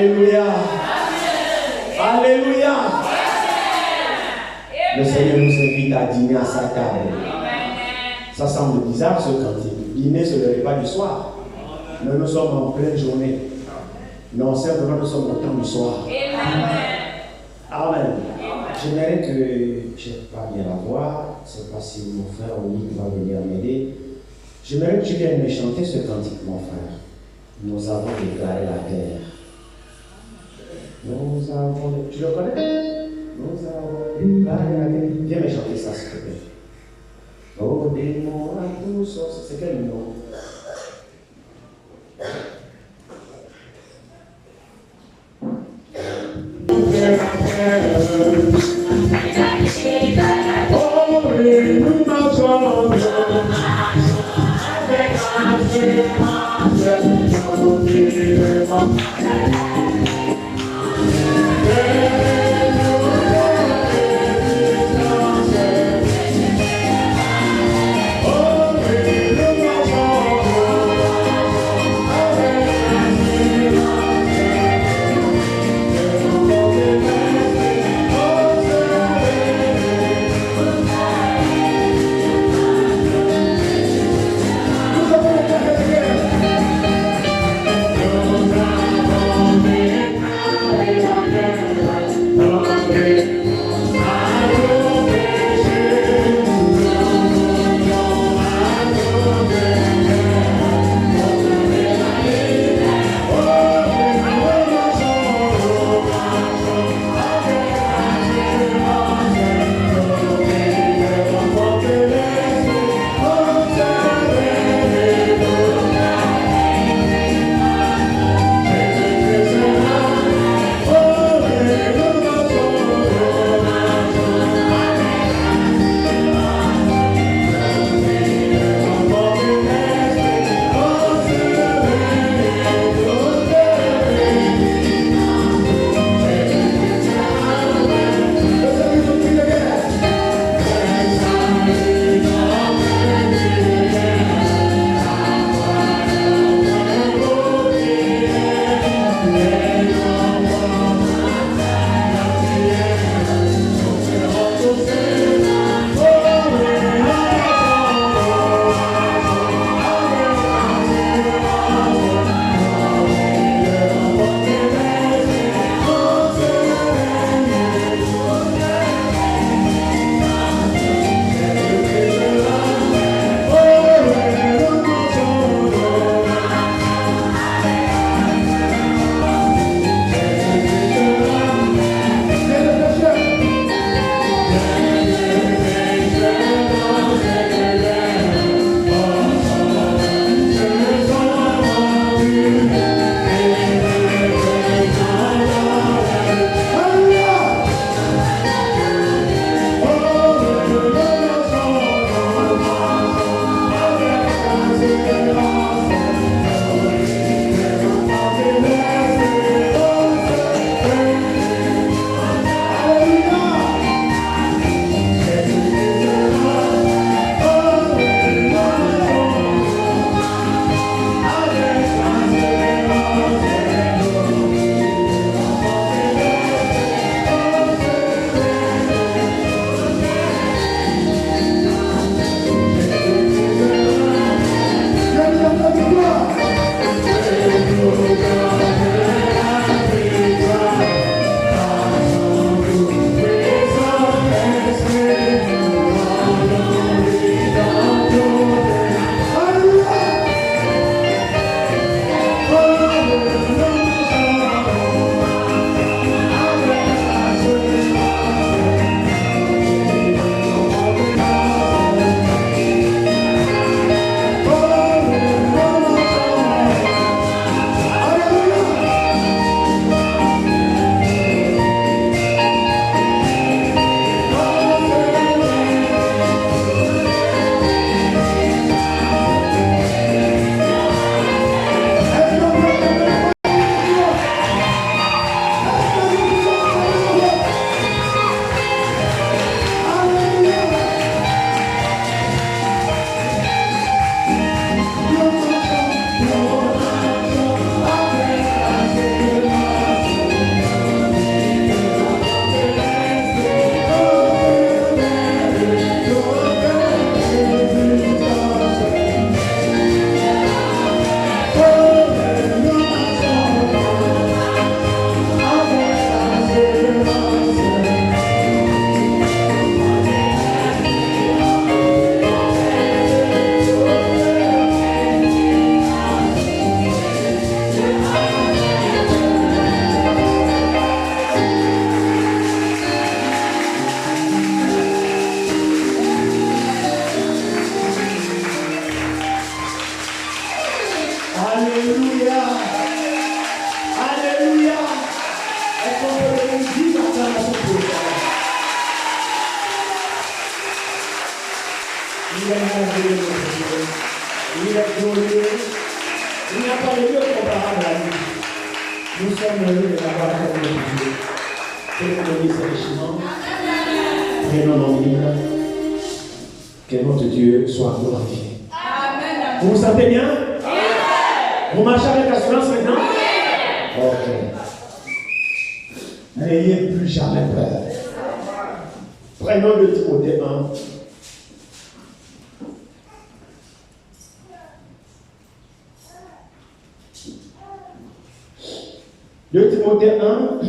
Alléluia. Alléluia. Le Seigneur nous invite à dîner à sa table. Ça semble bizarre ce cantique. Dîner, c'est le repas du soir. Mais nous sommes en pleine journée. Non, simplement nous sommes au temps du soir. Amen. J'aimerais que, je n'ai pas bien la voix, je ne sais pas si mon frère Olivier va venir m'aider. J'aimerais que tu viennes me chanter ce cantique, mon frère. Nous avons déclaré la terre. Tu le connais? Nous avons déclaré la terre. Viens me chanter ça, s'il te plaît. Oh, démon à tous, c'est quel nom? Oh, pas le lieu comparable à lui. Nous sommes heureux de l'avoir comme notre Dieu. Que nous bénisse richement. Prenons nos livres. Que notre Dieu soit glorifié. Amen. Vous vous sentez bien? Oui. Vous marchez avec assurance maintenant? Oui. Ok. N'ayez plus jamais peur. Prenons le Timothée 1. De Timothée 1,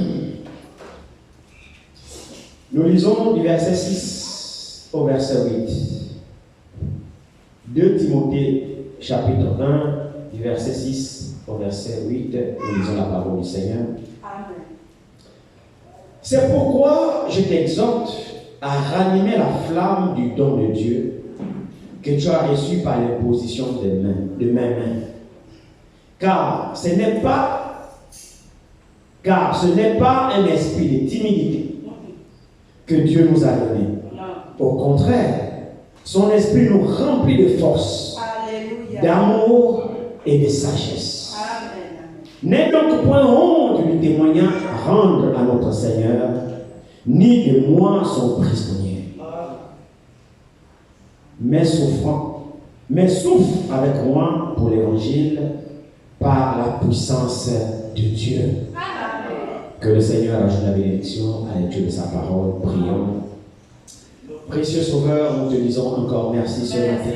nous lisons du verset 6 au verset 8. 2 Timothée chapitre 1, du verset 6 au verset 8, nous lisons la parole du Seigneur. Amen. C'est pourquoi je t'exhorte à ranimer la flamme du don de Dieu que tu as reçu par l'imposition de mes mains. Car ce n'est pas un esprit de timidité que Dieu nous a donné. Au contraire, son esprit nous remplit de force, d'amour et de sagesse. N'aie donc point honte du témoignage à rendre à notre Seigneur, ni de moi son prisonnier. Mais souffre avec moi pour l'évangile par la puissance de Dieu. Que le Seigneur ajoute la bénédiction à l'étude de sa parole. Prions. Précieux Sauveur, nous te disons encore merci ce matin.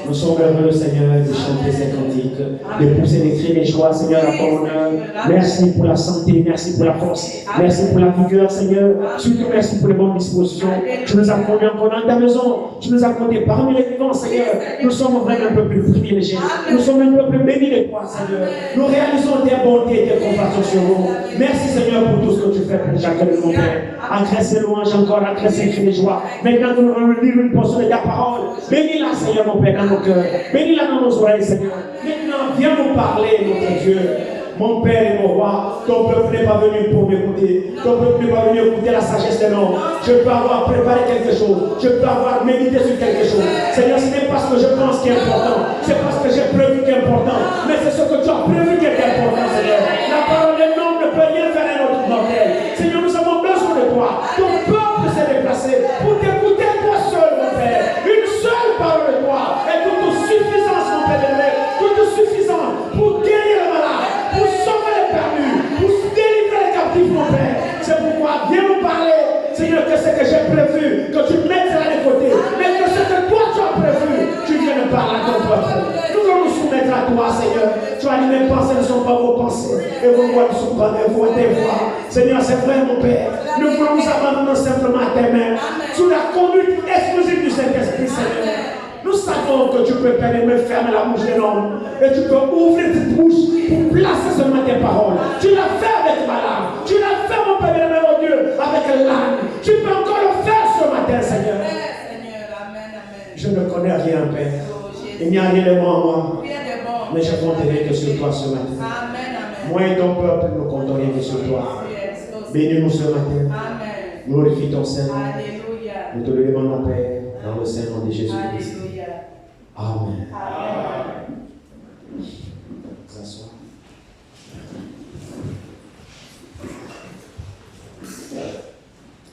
Nous sommes heureux, Seigneur, de chanter ces cantiques, de pousser des cris, des joies, Seigneur, à ton honneur. Merci pour la santé, merci pour la force, merci pour la vigueur, Seigneur. Surtout, merci pour les bonnes dispositions. Tu nous as conduits encore dans ta maison, tu nous as conduits parmi les vivants, Seigneur. Nous sommes vraiment un peu plus privilégiés. Nous sommes un peu plus bénis de toi, Seigneur. Nous réalisons tes bontés, tes compassions sur nous. Merci, Seigneur, pour tout ce que tu fais pour chacun de nos pères. Agresse louanges encore, agresse cris de joie. Maintenant, nous allons lire une portion de ta parole. Bénis-la, Seigneur, mon Père, dans nos cœurs. Bénis-la dans nos oreilles, Seigneur. Maintenant, viens nous parler, notre Dieu. Mon Père et mon Roi, ton peuple n'est pas venu pour m'écouter. Ton peuple n'est pas venu écouter la sagesse des hommes. Je peux avoir préparé quelque chose. Je peux avoir médité sur quelque chose. Seigneur, ce n'est pas ce que je pense qui est important. C'est pas ce que j'ai prévu qui est important. Mais c'est ce que tu as prévu qui est important, Seigneur. La parole des hommes ne peut rien faire à notre mortel. Seigneur, nous avons besoin de toi. Ton peuple s'est déplacé pour t'écouter toi seul, mon Père. Une seule parole de toi est toute suffisance, mon Père de l'air. Toute suffisance pour guérir le malade, pour sauver les perdus, pour délivrer les captifs, mon Père. C'est pourquoi viens nous parler, Seigneur, que ce que j'ai prévu, que tu mettes ça de côté, mais que ce que toi tu as prévu, tu viens de parler à ton peuple. Nous allons nous soumettre à toi, Seigneur. Tu as dit mes pensées ne sont pas vos pensées, et vos voix ne sont pas mes voix, tes voix. Seigneur, c'est vrai, mon Père. Nous voulons nous abandonner simplement à tes mains, sous la conduite exclusive du Saint-Esprit, Seigneur. Nous savons que tu peux fermer la bouche de l'homme et tu peux ouvrir ta bouche pour placer seulement tes paroles. Tu l'as fait avec ma langue. Tu l'as fait, mon Père bien-aimé, mon Dieu, avec l'âme. Tu peux encore le faire ce matin, Seigneur. Je ne connais rien, Père. Il n'y a rien de moi en moi. Mais je compte rien que sur toi ce matin. Moi et ton peuple, nous comptons rien que sur toi. Bénis-nous ce matin. Glorifie ton Seigneur. Nous te le demandons, Père, dans le Saint-Nom de Jésus-Christ. Amen. S'asseoir.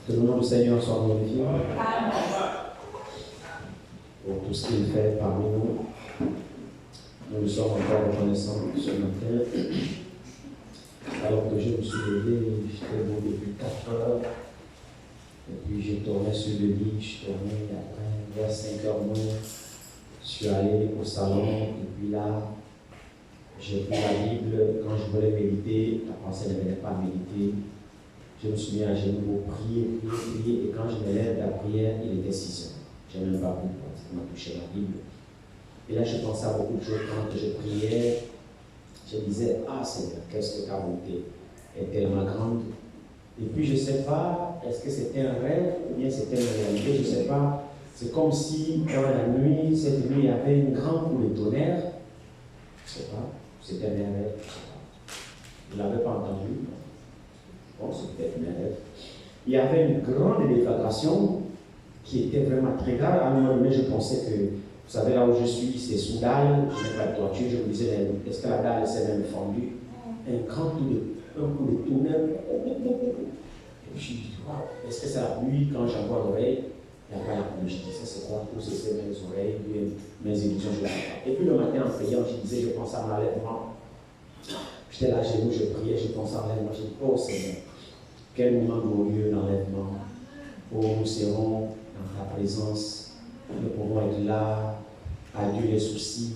Que le nom du Seigneur soit glorifié. Pour tout ce qu'il fait parmi nous. Nous le sommes encore reconnaissants ce matin. Alors que je me suis levé, j'étais beau depuis 4 heures. Et puis j'ai tourné sur le lit, je suis tourné après, vers 5 heures moins. Je suis allé au salon, et puis là, j'ai pris la Bible. Quand je voulais méditer, la pensée ne venait pas méditer. Je me suis mis à genoux pour prier, et quand je me lève de la prière, il était 6 heures. Je n'ai même pas pu pratiquement toucher la Bible. Et là, je pensais à beaucoup de choses. Quand je priais, je disais, ah Seigneur, qu'est-ce que ta bonté est tellement grande. Et puis je ne sais pas, est-ce que c'était un rêve ou bien c'était une réalité, je ne sais pas. C'est comme si dans la nuit, cette nuit, il y avait une grande boule de tonnerre. Je ne sais pas, c'était un rêve, je ne sais pas. Je ne l'avais pas entendu. Bon, c'est peut-être un rêve. Il y avait une grande déflagration qui était vraiment très grave. À un moment donné, je pensais que Vous savez, là où je suis, c'est sous dalle, je n'ai pas de toiture. Je me disais, est-ce que la dalle s'est même fendue? Un grand coup de tonnerre. Et puis je me dis, waouh, est-ce que c'est la pluie? Quand j'envoie l'oreille, il n'y a pas la pluie. Je dis, ça c'est quoi? Tout c'est mes oreilles, mes illusions, je ne sais pas. Et puis le matin, en priant, je disais, je pensais à l'enlèvement. J'étais là, chez nous, je priais, je pensais à l'enlèvement. Je dis, oh Seigneur, quel moment glorieux l'enlèvement. Oh, nous serons dans ta présence. Nous pouvons être là, adieu les soucis,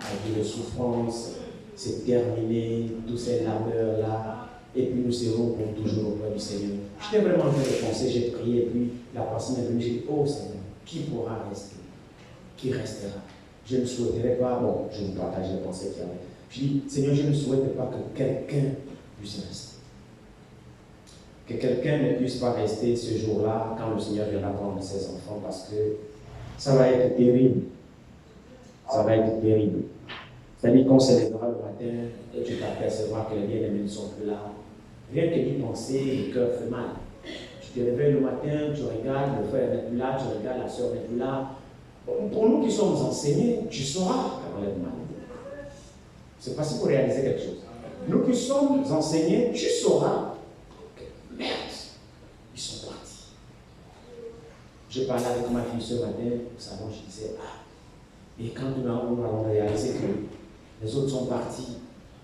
adieu les souffrances, c'est terminé, tous ces labeurs-là, et puis nous serons pour toujours auprès du Seigneur. J'étais vraiment en train de penser, j'ai prié, et puis la pensée m'est venue, j'ai dit, oh Seigneur, qui pourra rester? Qui restera? Je ne souhaiterais pas, bon, je vous partage les pensées qui arrivent. Je dis, Seigneur, je ne souhaite pas que quelqu'un puisse rester. Que quelqu'un ne puisse pas rester ce jour-là quand le Seigneur viendra prendre ses enfants, parce que ça va être terrible. Ça va être terrible. C'est-à-dire qu'on se lèvera le matin et tu t'apercevras que les bien-aimés ne sont plus là. Rien que d'y penser, le cœur fait mal. Tu te réveilles le matin, tu regardes, le frère n'est plus là, tu regardes, la soeur n'est plus là. Pour nous qui sommes enseignés, tu sauras quand on est mal. C'est facile pour réaliser quelque chose. Nous qui sommes enseignés, tu sauras que merde, ils sont partis. Je parlais avec ma fille ce matin, au salon, je disais, et quand nous allons réaliser que les autres sont partis,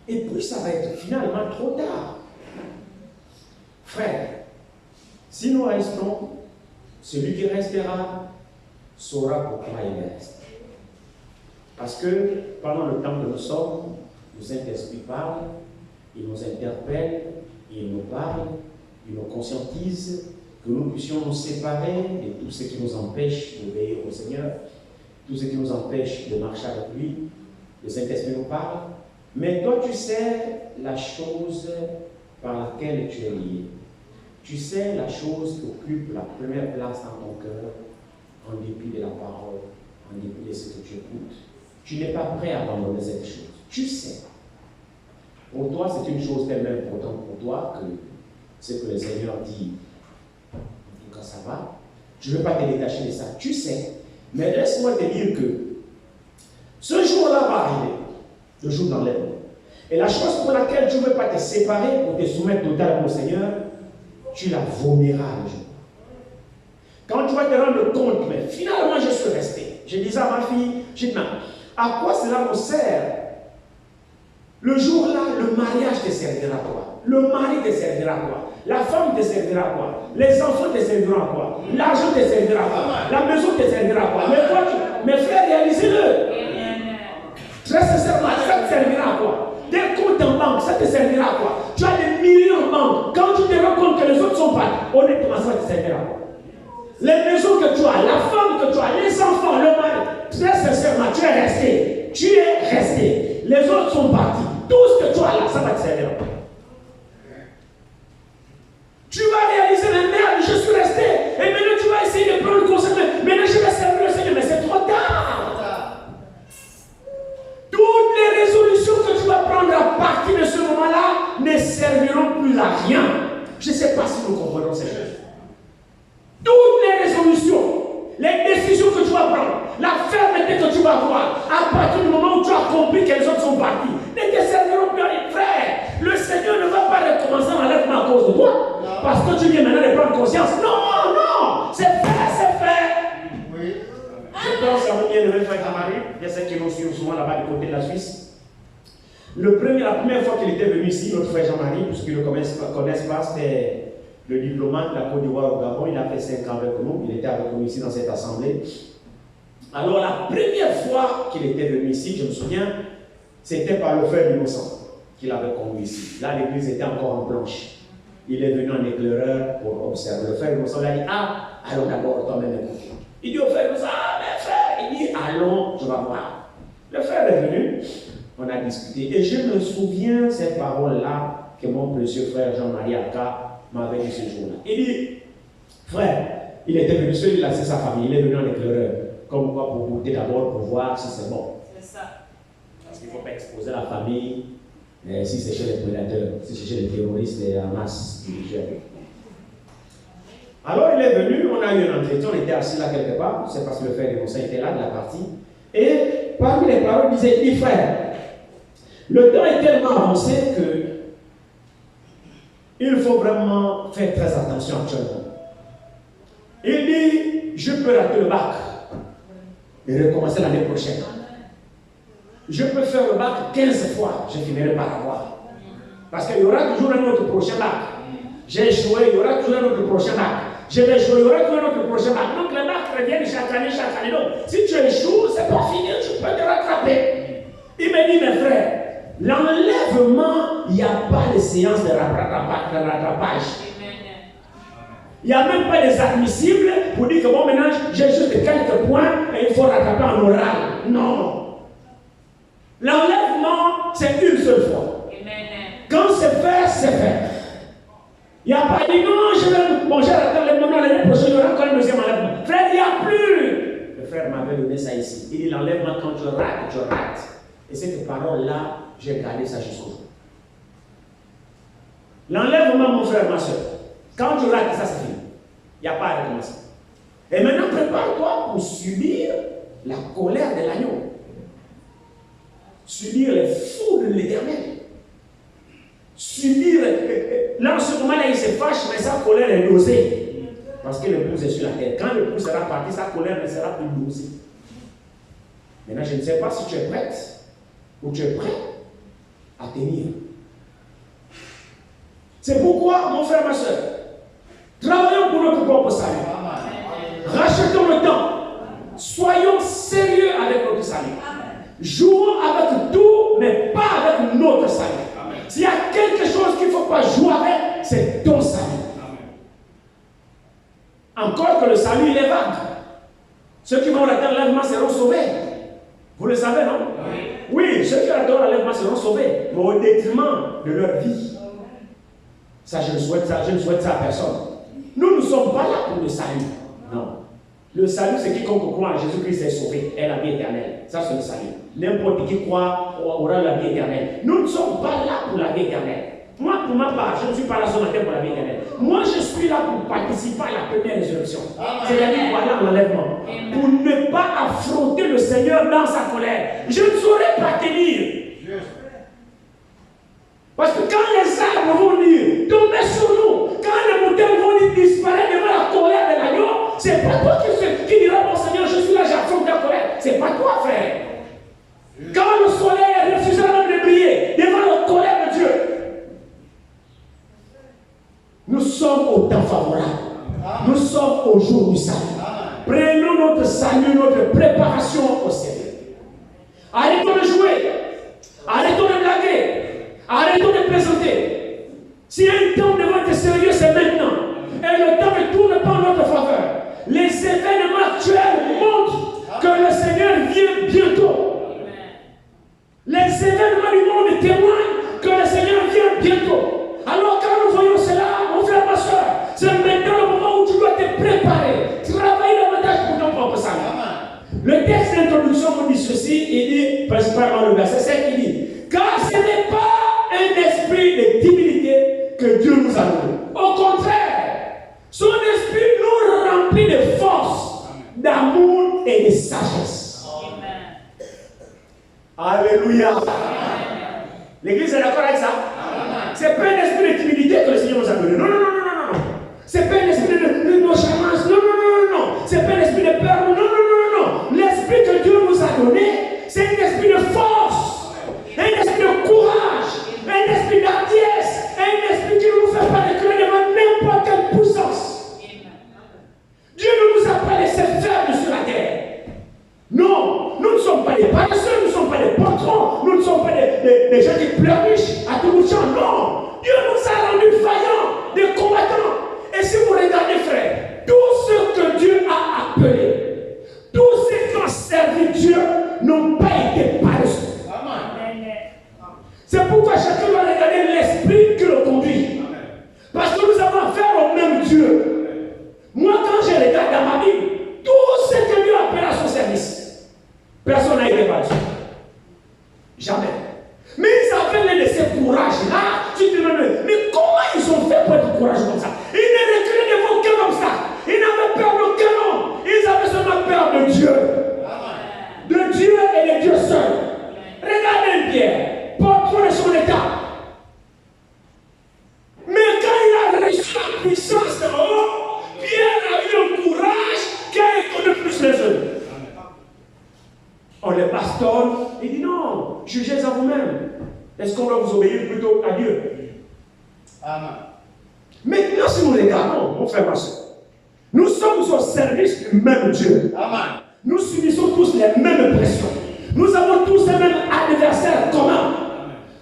et puis ça va être finalement trop tard. Frère, si nous restons, celui qui restera saura pourquoi il reste. Parce que pendant le temps que nous sommes, le Saint-Esprit parle, il nous interpelle, il nous parle, il nous conscientise, que nous puissions nous séparer de tout ce qui nous empêche d'obéir au Seigneur, tout ce qui nous empêche de marcher avec lui. Le Saint-Esprit nous parle, mais toi tu sais la chose par laquelle tu es lié. Tu sais la chose qui occupe la première place dans ton cœur, en dépit de la parole, en dépit de ce que tu écoutes. Tu n'es pas prêt à abandonner cette chose. Tu sais. Pour toi, c'est une chose tellement importante pour toi que ce que le Seigneur dit, en tout cas ça va. Je ne veux pas te détacher de ça. Tu sais. Mais laisse-moi te dire que ce jour-là va arriver, le jour d'enlèvement. Et la chose pour laquelle tu ne veux pas te séparer pour te soumettre totalement au Seigneur, tu la vomiras le jour. Quand tu vas te rendre compte, mais finalement je suis resté. Je disais à ma fille, je dis, à quoi cela nous sert? Le jour-là, le mariage te servira à quoi? Le mari te servira à quoi? La femme te servira à quoi? Les enfants te serviront à quoi? L'argent te servira à quoi? La maison te servira à quoi? Mais toi, mes frères, réalisez-le. Très sincèrement, ça te servira à quoi? Des comptes en banque, ça te servira à quoi? Tu as des millions en banque. Quand tu te rends compte que les autres sont pas, honnêtement, ça te servira à quoi? Les maisons que tu as, la femme que tu as, les enfants, le mari, très sincèrement, tu es resté. Tu es resté. Les autres sont partis. Tout ce que tu as là, ça va te servir. Tu vas réaliser la merde, je suis resté. Et maintenant tu vas essayer de prendre le conseil. Maintenant je vais servir le Seigneur, mais c'est trop tard. Toutes les résolutions que tu vas prendre à partir de ce moment-là ne serviront plus à rien. Je ne sais pas si nous comprenons ces choses. Toutes les résolutions, les décisions que tu vas prendre, la fermeté que tu vas avoir, à partir du moment où tu as compris que les autres sont partis, ne te serviront plus à rien. Frère, le Seigneur ne va pas recommencer l'enlèvement à cause de toi. Parce que tu viens maintenant de prendre conscience. Non, non, c'est fait, c'est fait. Oui. Je pense à mon bien-aimé frère Jean-Marie, il y a ceux qui nous suivent souvent là-bas du côté de la Suisse. La première fois qu'il était venu ici, notre frère Jean-Marie, pour ceux qui ne le connaissent pas, c'était le diplomate de la Côte d'Ivoire au Gabon. Il a fait 5 ans avec nous, il était avec nous ici dans cette assemblée. Alors la première fois qu'il était venu ici, je me souviens, c'était par le frère Innocent qu'il avait conduit ici. Là, l'église était encore en planche. Il est venu en éclaireur pour observer. Le frère Innocent lui a dit, allons d'abord toi-même écouter. Il dit au frère Innocent, mais frère, il dit, allons, je vais voir. Le frère est venu, on a discuté. Et je me souviens ces paroles-là que mon précieux frère Jean-Marie Aka m'avait dit ce jour-là. Il dit, frère, il était venu seul, il a laissé sa famille, il est venu en éclaireur. Comme quoi, pour goûter d'abord, pour voir si c'est bon. C'est ça. Parce qu'il ne faut pas exposer la famille, si c'est chez les prédateurs, si c'est chez les terroristes et Hamas. Alors il est venu, on a eu un entretien, on était assis là quelque part, c'est parce que le frère Innocent était là de la partie. Et parmi les paroles, il disait, frère, le temps est tellement avancé que il faut vraiment faire très attention actuellement. Il dit, je peux rater le bac et recommencer l'année prochaine. Je peux faire le bac 15 fois, je finirai par l'avoir. Parce qu'il y aura toujours un autre prochain bac. J'ai échoué, il y aura toujours un autre prochain bac. Je vais échouer, il y aura toujours un autre prochain bac. Donc les bacs reviennent chaque année, chaque année. Donc si tu échoues, c'est pas fini, tu peux te rattraper. Il me dit, mes frères, l'enlèvement, il n'y a pas de séance de rattrapage. Il n'y a même pas des admissibles pour dire que bon, maintenant, j'ai juste quelques points et il faut rattraper en oral. Non. L'enlèvement, c'est une seule fois. Quand c'est fait, c'est fait. Il n'y a pas dit non, j'ai raté l'enlèvement, l'année prochaine, il y aura encore un deuxième enlèvement. Frère, il n'y a plus. Le frère m'avait donné ça ici. Il dit l'enlèvement, quand tu rates, tu rates. Et cette parole-là, j'ai gardé ça jusqu'au jour. L'enlèvement, mon frère, ma soeur, quand tu rates, ça c'est fini. Il n'y a pas à recommencer. Et maintenant, prépare-toi pour subir la colère de l'agneau. Subir les foudres de l'Éternel. Subir. Là, en ce moment-là, il se fâche, mais sa colère est dosée. Parce que l'épouse est sur la terre. Quand l'épouse sera parti, sa colère ne sera plus dosée. Maintenant, je ne sais pas si tu es prête ou tu es prêt à tenir. C'est pourquoi, mon frère, ma soeur, travaillons pour notre propre salut. Rachetons le temps. Soyons sérieux avec notre salut. Jouons avec tout, mais pas avec notre salut. S'il y a quelque chose qu'il ne faut pas jouer avec, c'est ton salut. Encore que le salut, il est vague. Ceux qui vont rater l'enlèvement seront sauvés. Vous le savez, non? Oui, ceux qui rateront l'enlèvement seront sauvés, mais au détriment de leur vie. Ça, je ne souhaite ça à personne. Nous ne sommes pas là pour le salut. Non. Le salut, c'est quiconque croit en Jésus-Christ est sauvé, est la vie éternelle. Ça, c'est le salut. N'importe qui croit aura la vie éternelle. Nous ne sommes pas là pour la vie éternelle. Moi, pour ma part, je ne suis pas là sur la terre pour la vie éternelle. Moi, je suis là pour participer à la première résurrection. C'est-à-dire, voilà l'enlèvement. Pour ne pas affronter le Seigneur dans sa colère. Je ne saurais pas tenir. Parce que quand les arbres vont dire, tombez sur nous, quand les montagnes vont dire, disparaître devant la colère de l'agneau, c'est pas toi qui dira, mon Seigneur, je suis là, j'affronte ta colère. C'est pas toi, frère. Quand le soleil refusera même de briller devant la colère de Dieu, nous sommes au temps favorable. Nous sommes au jour du salut. Prenons notre salut, notre préparation au sérieux. Arrêtons de jouer. Arrêtons de blaguer. Arrêtons de plaisanter. Si un temps devant être sérieux, c'est maintenant. Et le temps ne tourne pas en notre faveur. Les événements actuels montrent que le Seigneur vient bientôt. Les événements du monde témoignent que le Seigneur vient bientôt. Alors quand nous voyons cela, mon frère, ma soeur, c'est maintenant le moment où tu dois te préparer. Travailler davantage pour ton propre salut. Le texte d'introduction nous dit ceci, il dit, principalement le verset 7, il dit, car ce n'est pas un esprit de timidité que Dieu nous a donné. Au contraire, son esprit nous remplit de force, d'amour et de sagesse. Amen. Alléluia. L'église est d'accord avec ça? Ce n'est pas un esprit de timidité que le Seigneur nous a donné. Non, non, non, non, non. Ce n'est pas un esprit de nonchalance. Non, non, non, non. Ce n'est pas un esprit de peur. Non, non, non, non. L'esprit que Dieu nous a donné, c'est un esprit de force, un esprit de courage, un esprit d'hardiesse, un esprit qui ne nous fait pas reculer devant n'importe quelle puissance. Dieu ne nous a pas laissé faibles sur la terre. Non, nous ne sommes pas des paresseux, nous ne sommes pas des patrons, nous ne sommes pas des gens qui pleurnichent à tout bout de champ. Non, Dieu nous a rendus vaillants, des combattants. Et si vous regardez, frère, tous ceux que Dieu a appelés, tous ceux qui ont servi Dieu n'ont pas été paresseux. C'est pourquoi chacun doit regarder l'esprit qui le conduit. Parce que nous avons affaire au même Dieu. Amen. Maintenant, si nous regardons, mon frère, ma soeur, nous sommes au service du même Dieu. Amen. Nous subissons tous les mêmes pressions. Nous avons tous un même adversaire commun.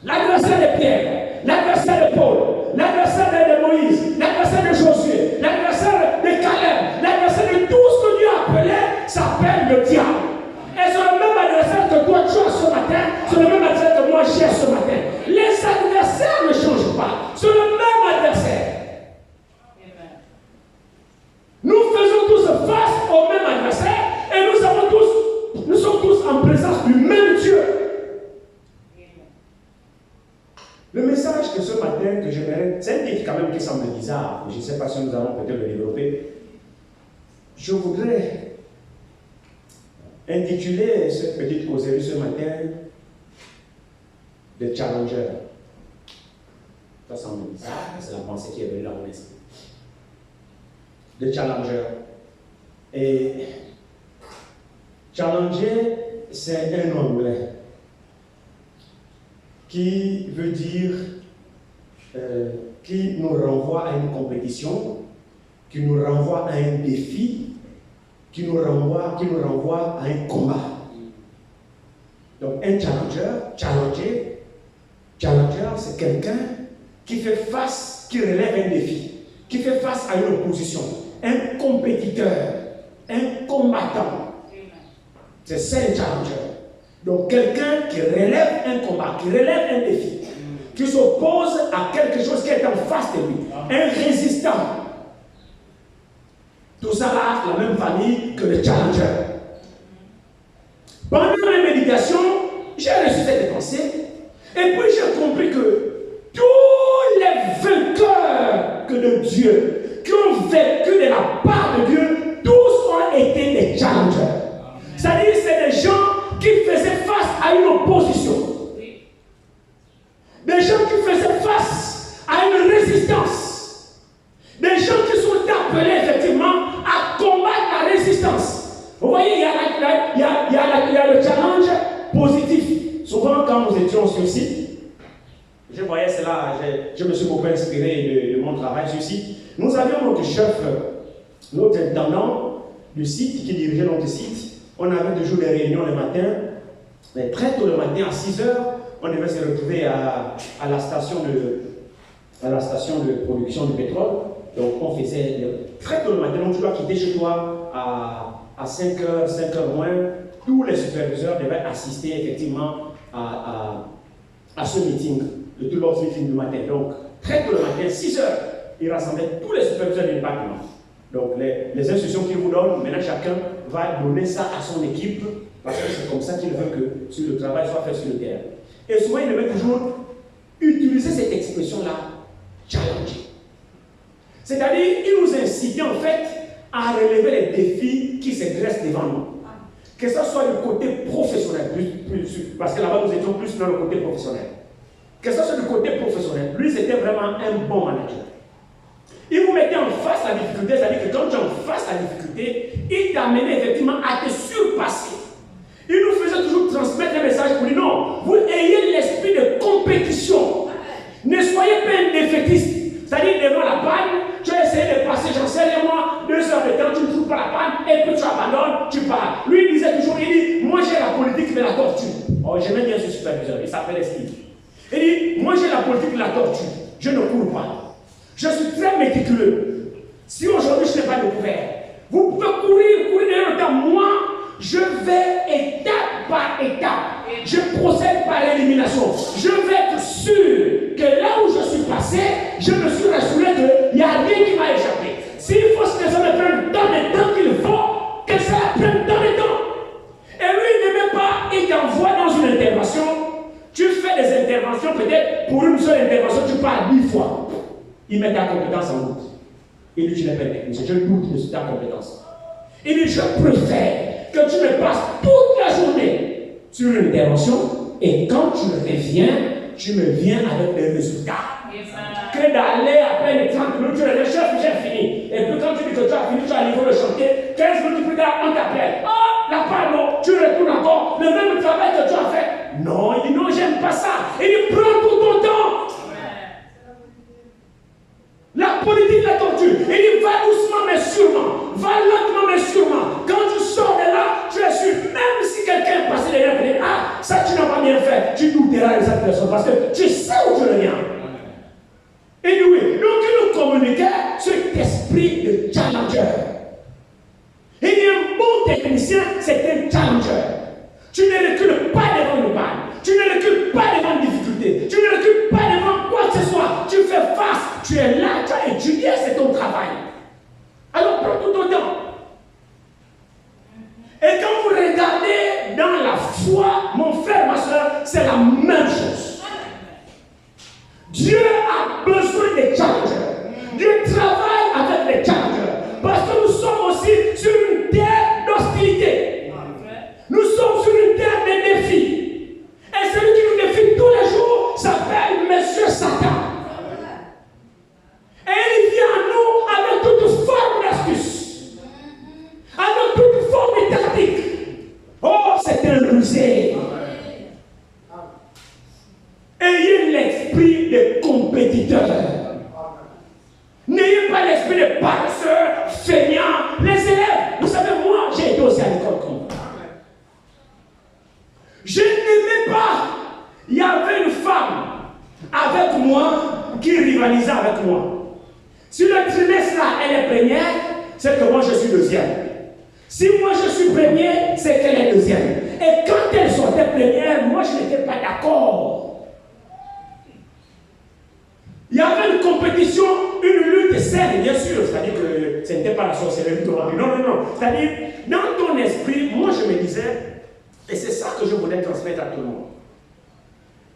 L'adversaire de Pierre, l'adversaire de Paul, l'adversaire de Moïse, l'adversaire de Josué, l'adversaire de Caleb, l'adversaire de tout ce que Dieu a appelé s'appelle le diable. Et c'est le même adversaire que toi tu as ce matin, c'est le même adversaire que moi j'ai ce matin. Les adversaires ne changent pas, c'est le même adversaire. Nous faisons tous face au même adversaire et nous sommes tous en présence du même Dieu. Le message que ce matin que j'aimerais, c'est un titre quand même qui semble bizarre, je ne sais pas si nous allons peut-être le développer. Je voudrais intituler cette petite causerie ce matin de Challenger. Ça semble bizarre, c'est la pensée qui est venue dans mon esprit. De Challenger. Et Challenger, c'est un anglais qui veut dire, qui nous renvoie à une compétition, qui nous renvoie à un défi, qui nous renvoie à un combat. Donc un challenger, c'est quelqu'un qui fait face, qui relève un défi, qui fait face à une opposition, un compétiteur, un combattant. C'est ça un challenger. Donc quelqu'un qui relève un combat, qui relève un défi, qui s'oppose à quelque chose qui est en face de lui, un résistant. Tout ça a la même famille que le challenger. Pendant ma méditation, j'ai reçu cette pensée, et puis j'ai compris que tous les vainqueurs que de Dieu, qui ont vécu de la part de Dieu, tous ont été des challengers. C'est-à-dire que c'est des gens qui faisaient face à une opposition. Des gens qui faisaient face à une résistance. Des gens qui sont appelés effectivement à combattre la résistance. Vous voyez, il y a le challenge positif. Souvent, quand nous étions sur site, je voyais cela, je me suis beaucoup inspiré de mon travail sur site. Nous avions notre chef, notre intendant du site qui dirigeait notre site. On avait toujours des réunions le matin, mais très tôt le matin, à 6 h, on devait se retrouver à la station de production du pétrole. Donc on faisait très tôt le matin, donc tu dois quitter chez toi à 5 h, 5 h moins. Tous les superviseurs devaient assister effectivement à ce meeting, le toolbox meeting du matin. Donc très tôt le matin, 6 h, ils rassemblaient tous les superviseurs du département. Donc les instructions qu'ils vous donnent, maintenant chacun va donner ça à son équipe, parce que c'est comme ça qu'il veut que le travail soit fait sur le terrain. Et souvent, il devait toujours utiliser cette expression-là, challenger. C'est-à-dire, il nous incitait en fait à relever les défis qui se dressent devant nous. Que ce soit du côté professionnel, parce que là-bas nous étions plus dans le côté professionnel. Que ce soit du côté professionnel, lui c'était vraiment un bon manager. Il vous mettait en face la difficulté, c'est-à-dire que quand tu es en face la difficulté, il t'amenait effectivement à te surpasser. Il nous faisait toujours transmettre un message pour dire non, vous ayez l'esprit de compétition. Ne soyez pas un défaitiste. C'est-à-dire devant la panne, tu as essayé de passer, j'en sais rien moi, 2 heures de temps, tu ne trouves pas la panne, et puis tu abandonnes, tu pars. Lui il disait toujours, il dit, moi j'ai la politique de la tortue. Oh, j'aimais bien ce superviseur, il s'appelle Steve. Il dit, moi j'ai la politique de la tortue, je ne cours pas. Je suis très méticuleux. Si aujourd'hui je n'ai pas découvert, vous pouvez courir derrière le temps. Moi, je vais étape par étape. Je procède par élimination. Je vais être sûr que là où je suis passé, je me suis rassuré qu'il n'y a rien qui m'a échappé. S'il faut que ça me prenne tant de temps qu'il faut, que ça prenne tant de temps. Et lui, il ne met pas, il t'envoie dans une intervention. Tu fais des interventions, peut-être pour une seule intervention, tu pars 10 fois. Il met ta compétence en doute. Il dit, tu n'es pas technicien, je doute de ta compétence. Il dit, je préfère que tu me passes toute la journée sur une intervention et quand tu reviens, tu me viens avec des résultats. Que d'aller après les 30 minutes, tu es le chef, j'ai fini. Et puis quand tu dis que tu as fini, tu as livré le chantier, 15 minutes plus tard, on t'appelle. Oh, la pardon, tu retournes encore, le même travail que tu as fait. Non, il dit, non, j'aime pas ça. Il dit, prends tout ton temps. politique de la tortue. Il dit va doucement mais sûrement. Va lentement mais sûrement. Quand tu sors de là, tu es sûr. Même si quelqu'un est passé derrière et dit ah, ça tu n'as pas bien fait, tu douteras de cette personne parce que tu sais où tu reviens. Et oui, donc il nous communiquait cet esprit de challenger. Il dit un bon technicien, c'est un challenger. Tu ne recules pas devant une panne. Tu ne recules pas devant une difficulté. Tu ne recules pas devant quoi que ce soit. Tu fais face. Tu es là, tu as étudié, c'est ton travail. Alors prends tout ton temps. Et quand vous regardez dans la foi, mon frère, ma soeur, c'est la même chose. Dieu a besoin des challengers. Dieu travaille avec les challengers. Parce que nous sommes aussi sur une terre d'hostilité. Nous sommes sur une terre de défis. Et celui qui nous défie tous les jours s'appelle Monsieur Satan. Et il vient à nous avec toute forme d'astuce. Avec toute forme de tactique. Oh, c'est un rusé. Ayez l'esprit de compétiteur. N'ayez pas l'esprit de paresseur, feignant. Les élèves, vous savez, moi, j'ai été aussi à l'école comme vous. Je n'aimais pas. Il y avait une femme avec moi qui rivalisait avec moi. Si le trimestre là, elle est première, c'est que moi je suis deuxième. Si moi je suis premier, c'est qu'elle est deuxième. Et quand elle sortait première, moi je n'étais pas d'accord. Il y avait une compétition, une lutte saine, bien sûr. C'est-à-dire que ce n'était pas la sorcellerie. Non. C'est-à-dire, dans ton esprit, moi je me disais, et c'est ça que je voulais transmettre à tout le monde.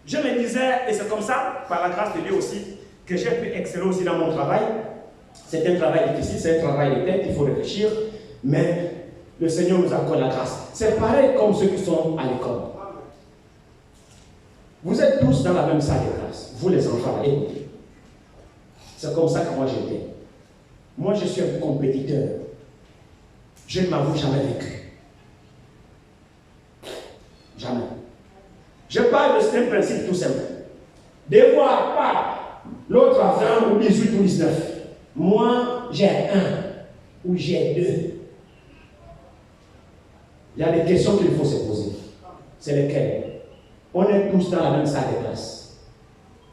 Je me disais, et c'est comme ça, par la grâce de Dieu aussi, que j'ai pu exceller aussi dans mon travail. C'est un travail difficile, c'est un travail de tête, il faut réfléchir, mais le Seigneur nous accorde la grâce. C'est pareil comme ceux qui sont à l'école. Vous êtes tous dans la même salle de classe, vous les enfants, écoutez. C'est comme ça que moi j'étais. Moi je suis un compétiteur. Je ne m'avoue jamais vaincu. Jamais. Je parle de ce principe tout simple. Devoir pas l'autre a 20 ou 18 ou 19. Moi, j'ai 1 ou j'ai 2. Il y a des questions qu'il faut se poser. C'est lesquelles? On est tous dans la même salle de classe.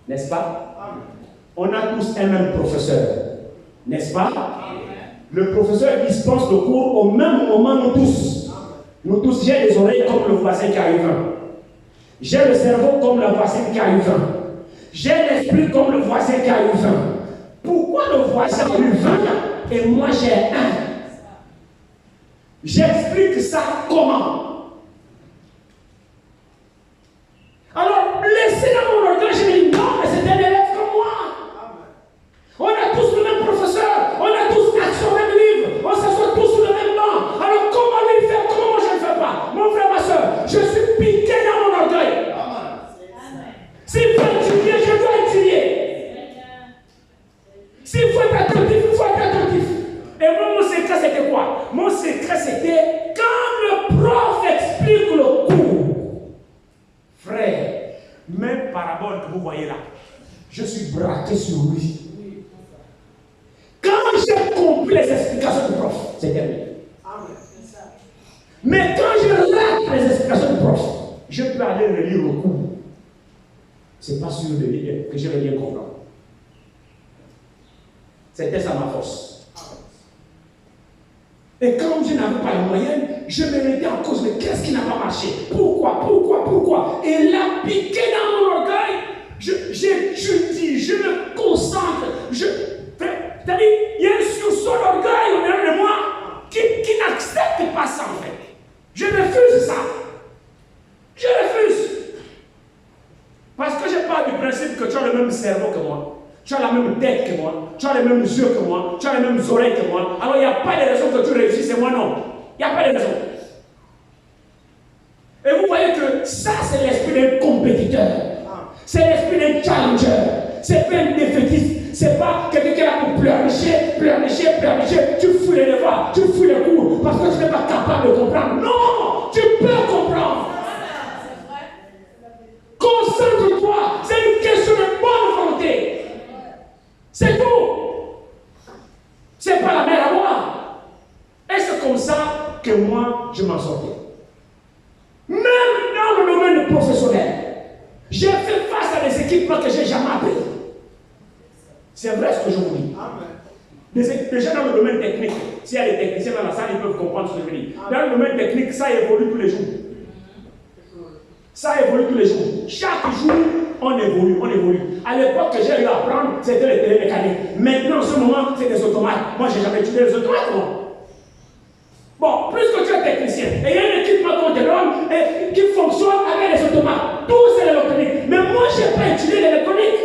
N'est-ce pas? On a tous un même professeur. N'est-ce pas? Le professeur dispense le cours au même moment, nous tous. Nous tous, j'ai les oreilles comme le voisin qui a eu 20. J'ai le cerveau comme le voisin qui a eu 20. J'ai l'esprit comme le voisin qui a eu 20. Pourquoi le voisin a eu 20 et moi j'ai 1? J'explique ça comment? Alors, laissez dans mon orgueil, je me dis non, mais c'est un élève comme moi. On a tous le même professeur, on a tous accès au même livre, on s'assoit tous sur le même banc. Alors, comment lui faire? Comment moi je ne le fais pas? Mon frère, ma soeur, je suis piqué dans mon orgueil. S'il faut étudier, je dois étudier. S'il faut être attentif, il faut être attentif. Et moi, mon secret, c'était quoi? Mon secret, c'était quand le prof explique le cours. Frère, même parabole que vous voyez là, je suis braqué sur lui. Quand j'ai compris les explications du prof, c'est terminé. Mais quand je rate les explications du prof, je peux aller relire le cours. C'est pas sûr de lire, que je vais bien comprendre. C'était ça ma force. Et quand je n'avais pas les moyens, je me mettais en cause, mais qu'est-ce qui n'a pas marché? Pourquoi? Et là, piqué dans mon orgueil, j'étudie, je me concentre, c'est-à-dire, il y a un sursaut d'orgueil au dedans de moi qui n'accepte pas ça en fait. Je refuse ça. Je refuse. Parce que je parle du principe que tu as le même cerveau que moi. Tu as la même tête que moi, tu as les mêmes yeux que moi, tu as les mêmes oreilles que moi. Alors il n'y a pas de raison que tu réussisses et moi non. Il n'y a pas de raison. Et vous voyez que ça c'est l'esprit d'un compétiteur. C'est l'esprit d'un challenger. C'est pas un défaitiste. C'est pas quelqu'un qui est là pour pleurnicher. Tu fouilles les devoirs, tu fouilles les cours parce que tu n'es pas capable de comprendre. Non, tu peux comprendre. Concentre-toi. C'est une question de bonne volonté. C'est tout. je m'en sortais. Même dans le domaine professionnel, j'ai fait face à des équipements que je n'ai jamais appris. C'est vrai ce que je vous dis. Déjà dans le domaine technique, s'il y a des techniciens dans la salle, ils peuvent comprendre ce que je dis. Dans le domaine technique, ça évolue tous les jours. Ça évolue tous les jours. Chaque jour, on évolue, on évolue. À l'époque que j'ai eu à apprendre, c'était les télémécaniques. Maintenant, en ce moment, c'est des automates. Moi, je n'ai jamais utilisé les automates, non. Bon, plus que tu es technicien, et il y a un équipement qu'on te donne et qui fonctionne avec les automates. Tout c'est l'électronique. Mais moi, je n'ai pas utilisé l'électronique.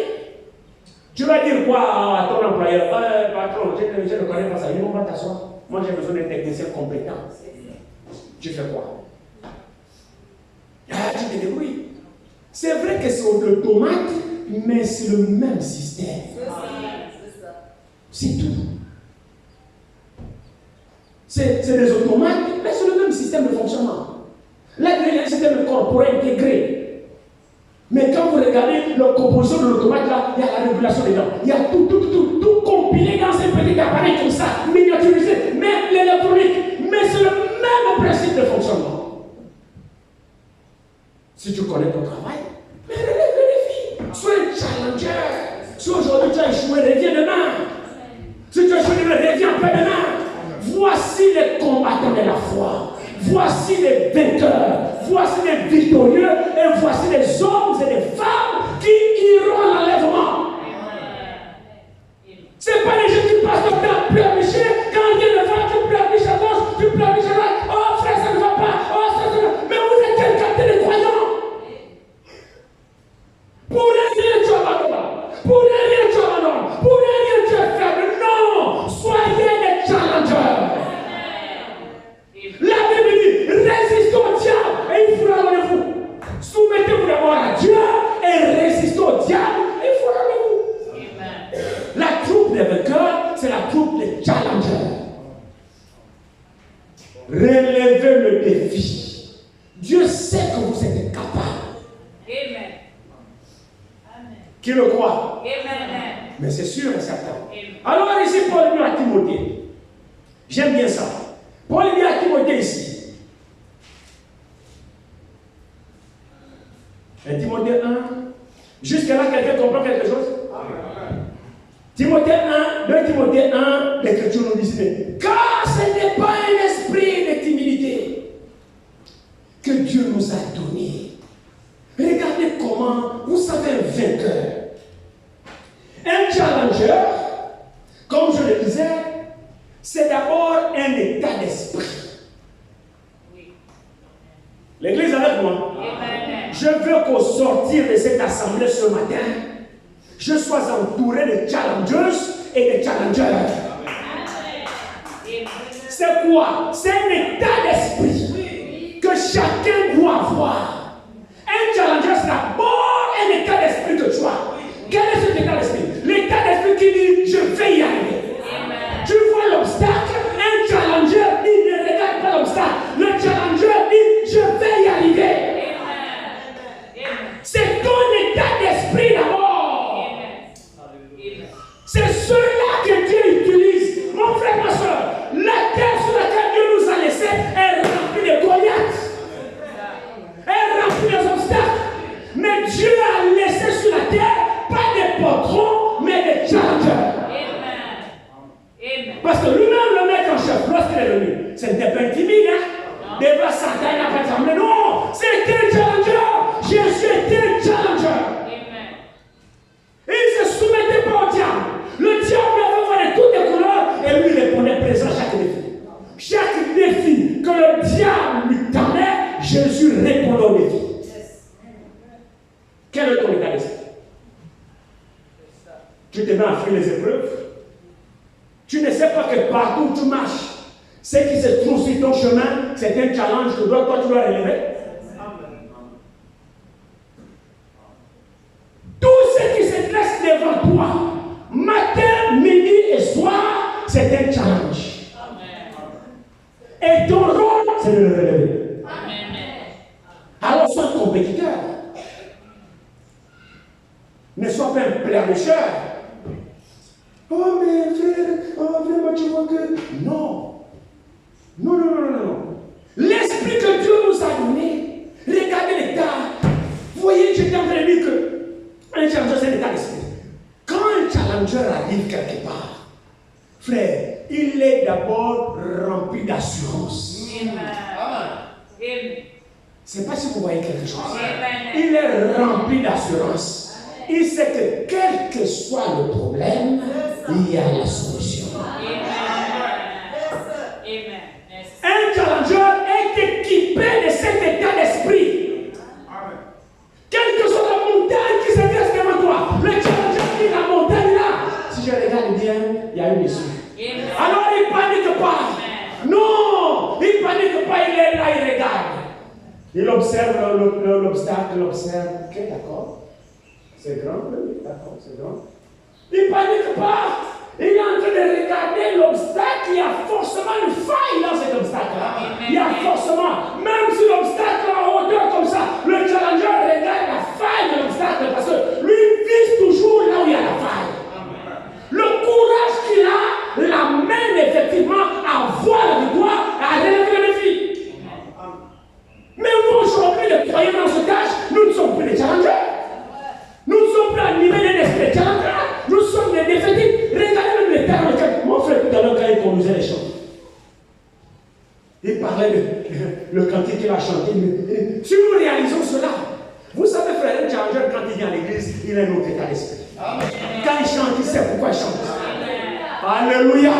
Tu vas dire quoi à ton employeur? Patron, je ne connais pas ça. Il va t'asseoir. Moi, j'ai besoin d'un technicien compétent. Tu fais quoi? Ah, tu te débrouilles. C'est vrai que c'est l'automate, mais c'est le même système. C'est tout. C'est des automates, mais c'est le même système de fonctionnement. Là, il y a un système corporel intégré. Mais quand vous regardez la composition de l'automate, là, il y a la régulation dedans. Il y a tout compilé dans un petit appareil comme ça, miniaturisé. Mais l'électronique, mais c'est le même principe de fonctionnement. Si tu connais ton travail, mais relève le défi. Sois un challenger. Si aujourd'hui tu as échoué, reviens demain. Si tu as échoué, reviens après demain. Voici les combattants de la foi. Voici les vainqueurs. Voici les victorieux. Et voici les hommes et les femmes qui iront à l'enlèvement. Ce n'est pas les gens qui passent leur temps à pleurnicher. Quand il y a le vent, tu pleurniches à gauche, tu pleurniches à droite. Oh frère, ça ne va pas. Oh, ça ne va pas. Mais vous êtes quelle qualité de croyants? Pour rien tu abandonnes. Pour rien tu abandonnes. Pour rien tu es faible. Non. Soyez des challengers. La Bible dit, résistez au diable et il fera de vous. Soumettez-vous d'abord à Dieu et résistez au diable et il fera de vous. La troupe des vainqueurs, c'est la troupe des challengers. Relevez le défi. Dieu sait que vous êtes capable. Amen. Qui le croit? Amen. Mais c'est sûr et certain. Amen. Alors ici, Paul dit à Timothée. J'aime bien ça. Paul dit à Timothée ici. Et Timothée 1. Jusqu'à là, quelqu'un comprend quelque chose? Amen. Timothée 1, 2 Timothée 1, l'Écriture nous dit, car ce n'est pas un esprit de timidité que Dieu nous a donné. Regardez comment vous savez un vainqueur. Un challenger, comme je le disais, c'est d'abord un état d'esprit. L'église avec moi. Je veux qu'au sortir de cette assemblée ce matin, je sois entouré de challengers et de challengers. C'est quoi? C'est un état d'esprit que chacun doit avoir. Un challenger, c'est d'abord un état d'esprit que tu as. Quel est cet état d'esprit? L'état d'esprit qui dit, je vais y arriver. Tu vois l'obstacle, un challenger, il ne regarde pas l'obstacle. Le challenger dit, je vais y arriver. C'est ton état d'esprit d'abord. C'est ceux-là que Dieu utilise. Mon frère, ma soeur, la terre sur laquelle Dieu nous a laissé est remplie de Goliath. Elle remplit les obstacles. Mais Dieu a laissé sur la terre pas des patrons, mais des challengers. Parce que lui-même, le maître en chef, lorsqu'il est venu, ce n'était pas timide, hein? Devant Satan, il n'a pas tremblé. Non, c'était un challenger. Jésus était un challenger. Et il ne se soumettait pas au diable. Le diable avait volé toutes les couleurs et lui répondait présent à chaque défi. Chaque défi que le diable lui tendait, Jésus répondait au défi. Quel est ton état d'esprit? Tu te mets à fuir les épreuves. Tu ne sais pas que partout où tu marches, ce qui se trouve sur ton chemin, c'est un challenge que toi tu dois relever. Tout ce qui se dresse devant toi, matin, midi et soir, c'est un challenge. Et ton rôle, c'est de le relever. Alors sois compétiteur. Ne sois pas un pleurnicheur. Oh mais frère, oh vraiment tu vois que... Non. Non. L'esprit que Dieu nous a donné, regardez l'état. Vous voyez, j'étais en train de dire que un challenger, c'est l'état d'esprit. Quand un challenger arrive quelque part, frère, il est d'abord rempli d'assurance. Je ne sais pas si vous voyez quelque chose. Il est rempli d'assurance. Il sait que quel que soit le problème, il y a la solution. Un challenger est équipé de cet état d'esprit. Quelle que soit la montagne qui se dresse devant toi, le challenger dit la montagne là. Si je regarde bien, il y a une issue. Alors il ne panique pas. Non, il ne panique pas, il est là, il regarde. Il observe l'obstacle, il observe. Ok, d'accord. C'est grand, oui, d'accord, c'est grand. Il ne panique pas. Il est en train de regarder l'obstacle. Il y a forcément une faille dans cet obstacle-là. Il y a forcément, même si l'obstacle est en hauteur comme ça, le challenger regarde la faille de l'obstacle parce que lui vise toujours là où il y a la faille. Le courage qu'il a l'amène effectivement à voir la victoire, à relever le défi. Mais nous aujourd'hui, les croyants dans ce tâche, nous ne sommes plus des challengers. Nous ne sommes plus animés d'un esprit de challenger. Nous sommes des défaitistes. Regardez même les termes dans lesquels mon frère tout à l'heure quand il conduisait les chants. Il parlait de le cantique qu'il a chanté. Si nous réalisons cela, vous savez frère, un challenger quand il vient à l'église, il a un autre état d'esprit. Quand il chante, il sait pourquoi il chante. Alléluia.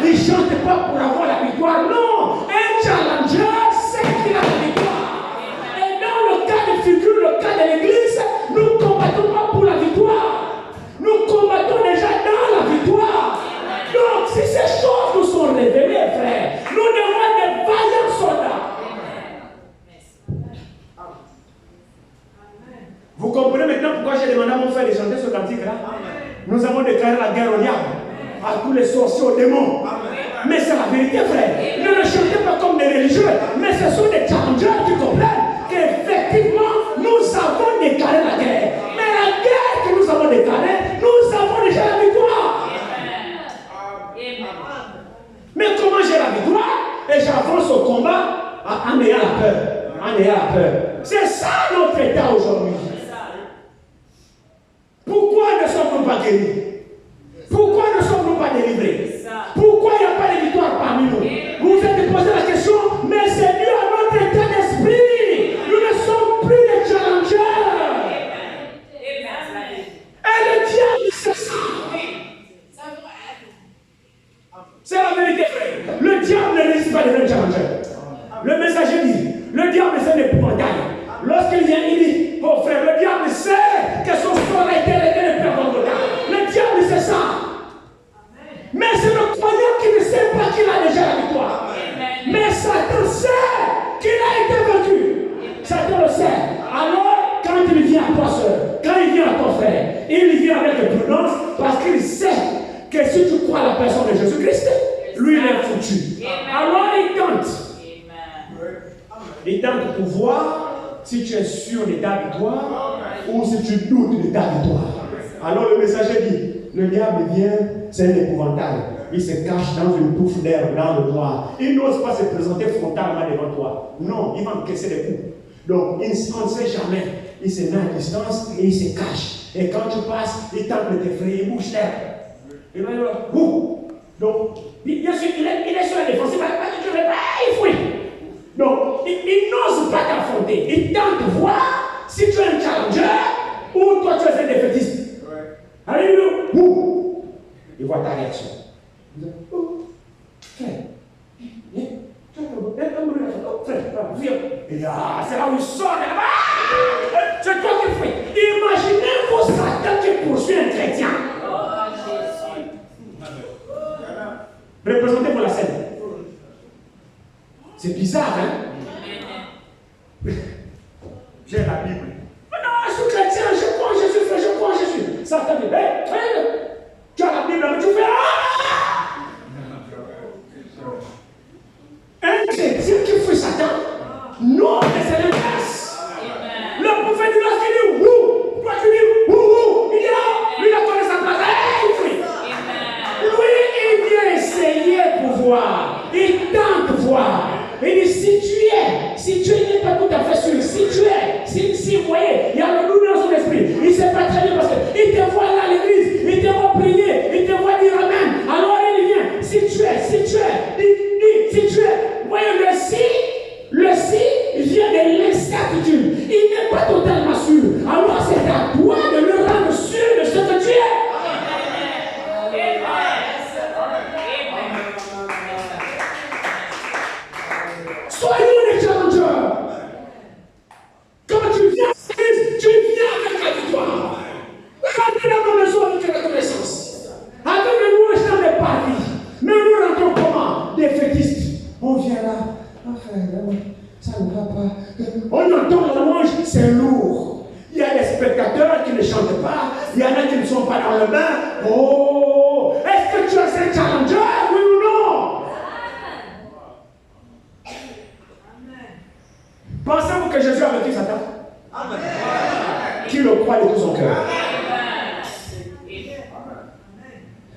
Il ne chante pas pour avoir la victoire. Non. Un challenger sait qu'il a la victoire. Et dans le cas de figure, le cas de l'église, nous ne combattons pas pour la victoire. Nous combattons déjà dans la victoire. Donc, si ces choses nous sont révélées, frère, nous devons être des vaillants soldats. Vous comprenez maintenant pourquoi j'ai demandé à mon frère de chanter ce cantique-là? Nous avons déclaré la guerre au diable, à tous les sorciers, aux démons. Mais c'est la vérité, frère. Ne le chantez pas comme des religieux, mais ce sont des challengers qui comprennent qu'effectivement, nous avons déclaré la guerre. Mais la guerre que nous avons déclarée, nous avons déjà la victoire. Mais comment j'ai la victoire? Et j'avance au combat en ayant la peur. En ayant la peur. C'est ça notre état aujourd'hui. Pourquoi ne sommes-nous pas guéris? Pourquoi ne sommes-nous pas délivrés? Pourquoi il n'y a pas de victoire parmi nous? Vous vous êtes posé la question, mais c'est dû à notre état d'esprit. Nous ne sommes plus des challengers. Et le diable, c'est ça. C'est la vérité. Le diable ne résiste pas de un challenger. Le messager dit, le diable c'est un épouvantail. Lorsqu'il vient, il dit, oh frère, le diable sait que son sort a été réglé depuis avant le temps. Le diable c'est ça. Mais c'est le croyant qui ne sait pas qu'il a déjà la victoire. Mais Satan sait qu'il a été vaincu. Satan le sait. Alors, quand il vient à toi seul, quand il vient à ton frère, il vient avec prudence parce qu'il sait que si tu crois à la personne de Jésus-Christ, lui il est foutu. Alors il tente. Il tente pour voir si tu es sûr de ta victoire ou si tu doutes de ta victoire. Alors le messager dit, le diable vient, c'est un épouvantail. Il se cache dans une touffe d'herbe, dans le noir. Il n'ose pas se présenter frontalement devant toi. Non, il va encaisser des coups. Donc, on ne sait jamais. Il se met à distance et il se cache. Et quand tu passes, il tente de t'effrayer, il bouge l'herbe. Il va dire, ouh. Donc, bien sûr, il est sur la défensive, il fuit. Donc, il n'ose pas t'affronter. Il tente de voir si tu es un challenger ou toi tu es un défaitiste. Alléluia. Ouh. Il voit ta réaction. Il dit, oh, frère, viens, viens. Et là, c'est là où il sort de là-bas. C'est toi qui fais. Imaginez-vous Satan qui poursuit un chrétien. Représentez-vous la scène. C'est bizarre, hein? J'ai la Bible. Mais non, je suis chrétien, je crois en Jésus, frère, je crois en Jésus. Satan dit, hey, tu as la Bible, mais tu fais un chrétien qui fait Satan? Non, mais c'est l'inverse. Le prophète dit, lorsqu'il dit ouh, toi tu dis ouh, il dit là, lui il a connu sa place, il fuit. Lui, il vient essayer pour voir, il tente voir. Il dit, si tu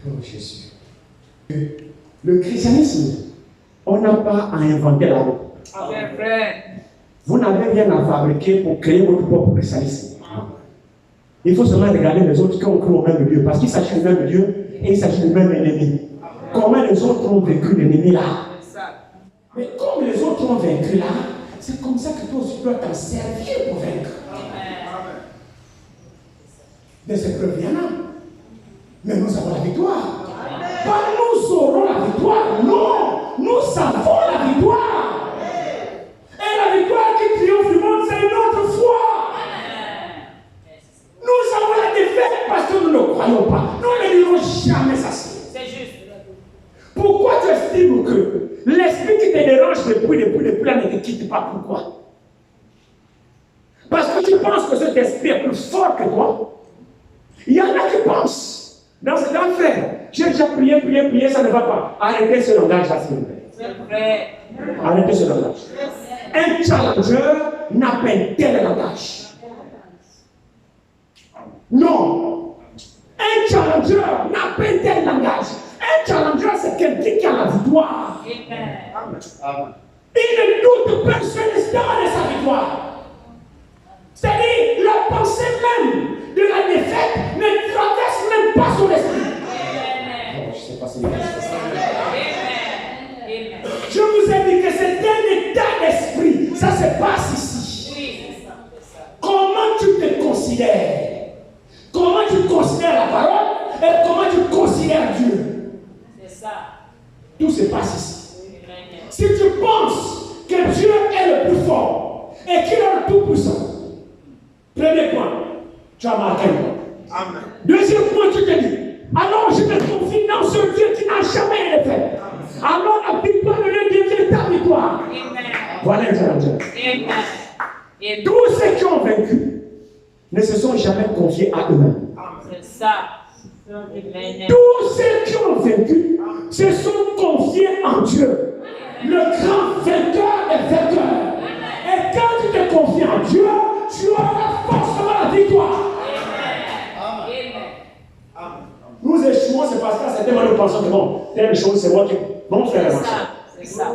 Oh Jésus. Le christianisme, on n'a pas à inventer la roue. Vous n'avez rien à fabriquer pour créer votre propre christianisme. Il faut seulement regarder les autres qui ont cru au même Dieu, parce qu'il s'agit du même Dieu et il s'agit du même ennemi. Comment les autres ont vécu l'ennemi là? Mais comme les autres ont vaincu là, c'est comme ça que toi aussi tu dois t'en servir pour vaincre. Des épreuves, il y en a. Mais nous avons la victoire. Pas nous aurons la victoire, non. Nous savons la victoire. Et la victoire qui triomphe du monde, c'est notre foi. Nous avons la défaite parce que nous ne croyons pas. Nous ne dirons jamais ça. C'est juste. Pourquoi tu estimes que l'esprit qui te dérange depuis là ne te quitte pas? Pourquoi? Parce que tu penses que cet esprit est plus fort que toi. Il y en a qui pensent. Dans cet frère, j'ai déjà prié, ça ne va pas. Arrêtez ce langage-là, s'il vous plaît. Arrêtez ce langage. Un challenger n'a pas un tel langage. Non. Un challenger n'a pas un tel langage. Un challenger, c'est quelqu'un qui a la victoire. Il ne doute personne dans sa victoire. C'est-à-dire, la pensée même de la défaite ne traverse même pas son esprit. Oh, je ne sais pas si je vous ai dit que c'est un état d'esprit. Ça se passe ici. Comment tu te considères? Comment tu considères la parole et comment tu considères Dieu? C'est ça. Tout se passe ici. Si tu penses que Dieu est le plus fort et qu'il est le tout puissant, premier point, tu as marqué le point. Amen. Deuxième point, tu te dis, alors je me confie dans ce Dieu qui n'a jamais rien fait. Alors la victoire de Dieu devient ta victoire. Amen. Voilà un challenger. Tous ceux qui ont vaincu ne se sont jamais confiés à eux-mêmes. C'est ça. Amen. Tous ceux qui ont vaincu se sont confiés en Dieu. Le grand vainqueur est vainqueur. Et quand tu te confies en Dieu, tu auras forcément la victoire. Amen. Nous échouons, c'est parce qu'à certains moments nous pensons que bon, telle chose, c'est moi qui. Bon, frère, c'est ça.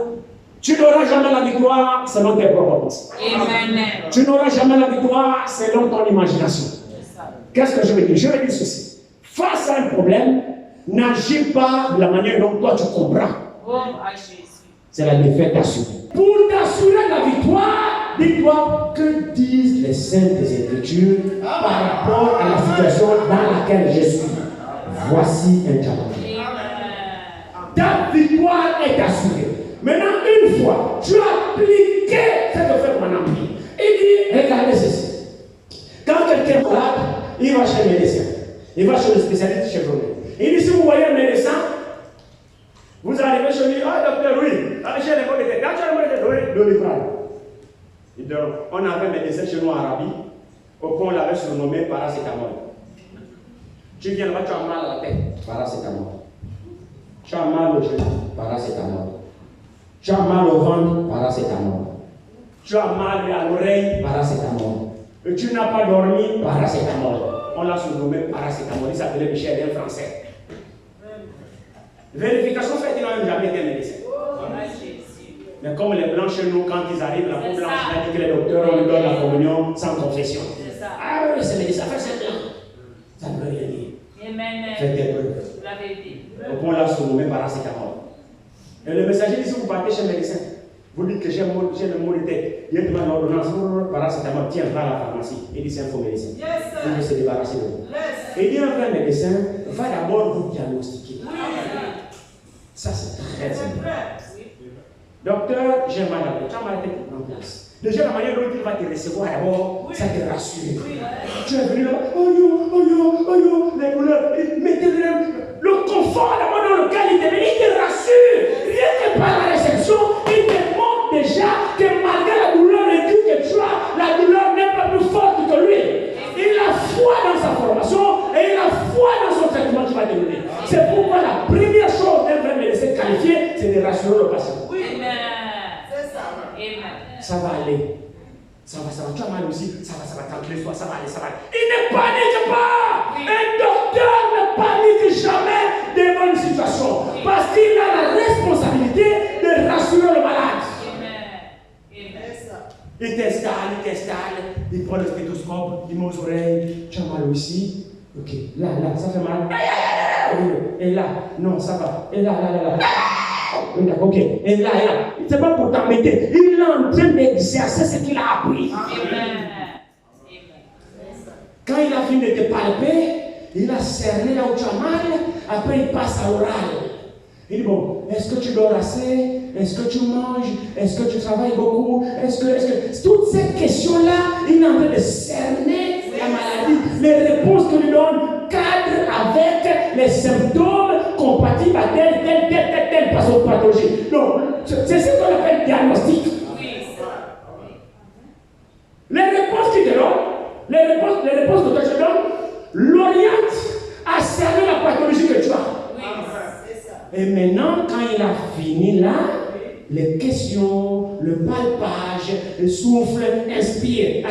Tu n'auras jamais la victoire selon tes propres pensées. Tu n'auras jamais la victoire selon ton imagination. Qu'est-ce que je veux dire? Je veux dire ceci. Face à un problème, n'agis pas de la manière dont toi tu comprends. C'est la défaite assurée. Pour t'assurer la victoire, dis-toi que disent les saintes Écritures par rapport à la situation dans laquelle je suis. Voici un challenge. Ta victoire est assurée. Maintenant, une fois, tu as appliqué cette affaire mon ami. Il dit, regardez ceci. Quand quelqu'un est malade, il va chez le médecin. Il va chez le spécialiste chevronné. Il dit, si vous voyez un médecin, vous arrivez chez lui, ah docteur, oui, allez chez les bonnes têtes. Quand tu as les bonnes têtes, oui, doliprane. On avait un médecin chez nous en Arabie, au point on l'avait surnommé paracétamol. Tu viens là, tu as mal à la tête, paracétamol. Tu as mal au genou, paracétamol. Tu as mal au ventre, paracétamol. Tu as mal à l'oreille, paracétamol. Et tu n'as pas dormi, paracétamol. On l'a surnommé paracétamol. Il s'appelait Michel, un Français. Vérification faite, il n'a même jamais été médecin. Mais comme les blancs chez nous, quand ils arrivent, la peau blanche, il a dit que les docteurs, on lui donne la communion sans confession. Ah oui, c'est médecin, c'est blanc. Ça ne veut rien dire. Faites des preuves. Donc on l'a surnommé paracétamol. Et le messager dit, si vous partez chez le médecin, vous dites que j'ai le mot de tête, il demande l'ordonnance, paracétamol, tiens, va à la pharmacie. Il dit, c'est un faux médecin. Il veut se débarrasser de vous. Et il dit, un vrai médecin, va d'abord vous diagnostiquer. Ça, c'est très important. Docteur, j'ai mal à la tête. Tu as mal à la tête en place. Déjà, la manière dont il va te recevoir d'abord, ça te rassure. Tu es venu là, oh yo, les douleurs. Le confort d'abord dans lequel il te rassure. Rien que par la réception, il te montre déjà que malgré la douleur aiguë que tu as, la douleur n'est pas plus forte que lui. Il a foi dans sa formation et il a foi dans son traitement qu'il va te donner. C'est pourquoi la première chose d'un vrai médecin qualifié, c'est de rassurer le patient. Ça va aller. Ça va. Tu as mal aussi. Ça va. Tranquille-toi. Ça va aller. Il ne panique pas. Un docteur ne panique jamais de Parce qu'il a la responsabilité de rassurer le malade. Il t'installe, il prend le stéthoscope, il met aux oreilles, tu as mal aussi. Ok, là, ça fait mal. Et là, non, ça va. Et là. Ok, et là. C'est pas pour t'embêter. Il est en train d'exercer ce qu'il a appris. Quand il a fini de te palper, il a cerné là où tu as mal, après il passe à l'oral. Il dit bon, est-ce que tu dors assez? Est-ce que tu manges? Est-ce que tu travailles beaucoup? Est-ce que... Toutes ces questions-là, il est en train de cerner la maladie. Les réponses que lui donne cadrent avec les symptômes compatibles à telle pathologie. Donc, c'est ce qu'on appelle diagnostic. Les réponses qu'il te donne, les réponses que toi tu donnes, l'orientent à cerner la pathologie que tu as. Et maintenant, quand il a fini là, les questions, le palpage, le souffle, inspire,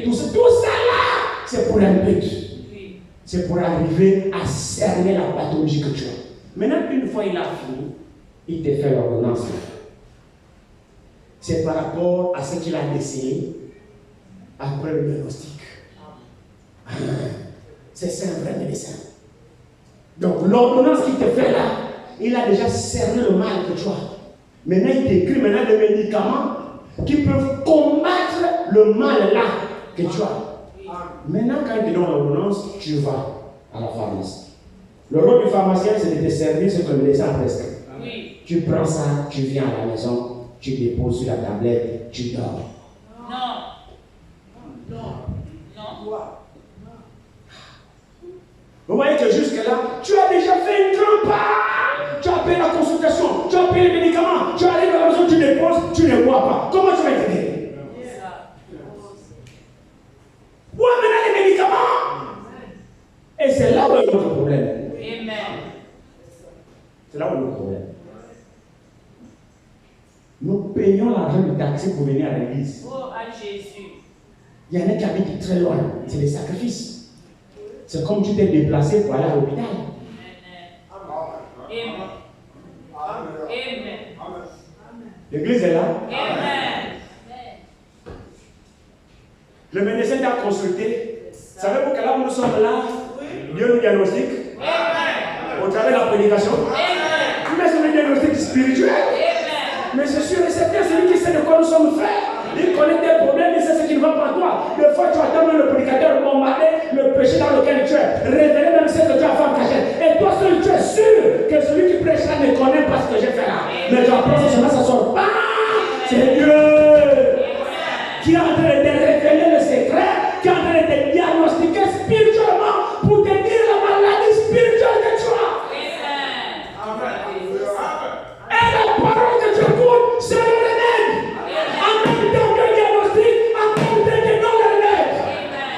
tout ça là, c'est pour un but. C'est pour arriver à cerner la pathologie que tu as. Maintenant, une fois il a fini, il te fait l'ordonnance. C'est par rapport à ce qu'il a essayé après le diagnostic. C'est ça un vrai médecin. Donc l'ordonnance qu'il te fait là, il a déjà cerné le mal que tu as. Maintenant il t'écrit des médicaments qui peuvent combattre le mal là que tu as. Maintenant quand il te donne l'ordonnance, tu vas à la pharmacie. Le rôle du pharmacien c'est de te servir ce que le médecin a prescrit. Tu prends ça, tu viens à la maison, tu déposes sur la tablette, tu dors. Non. Vous voyez que jusque-là, tu as déjà fait une grande part. Tu as payé la consultation, tu as payé les médicaments, tu arrives à la maison, tu déposes, tu ne bois pas. Comment tu vas être guéri? Bois maintenant les médicaments. Et c'est là où est notre problème. C'est là où est notre problème. Nous payons l'argent du taxi pour venir à l'église. Il y en a qui habitent très loin. C'est des sacrifices. C'est comme tu t'es déplacé pour aller à l'hôpital. L'église est là. Le médecin t'a consulté. Savez-vous que là où nous sommes là, Dieu nous diagnostique au travers de la prédication. Mais c'est un diagnostic spirituel. Mais c'est sûr et certain, celui qui sait de quoi nous sommes faits. Il connaît tes problèmes, il sait ce qui ne va pas en toi. Des fois, tu attends même le prédicateur bombarder le péché dans lequel tu es. Révéler même ce que tu as fait en cachette. Et toi seul, tu es sûr que celui qui prêche là ne connaît pas ce que j'ai fait là. Mais tu apprends ce chemin, ça sort. C'est Dieu qui est en train de te révéler le secret, qui est en train de te diagnostiquer spirituellement pour te dire la maladie spirituelle que tu as. Et la parole que tu écoutes, c'est le remède. En même temps que le diagnostic, en même temps que non le remède.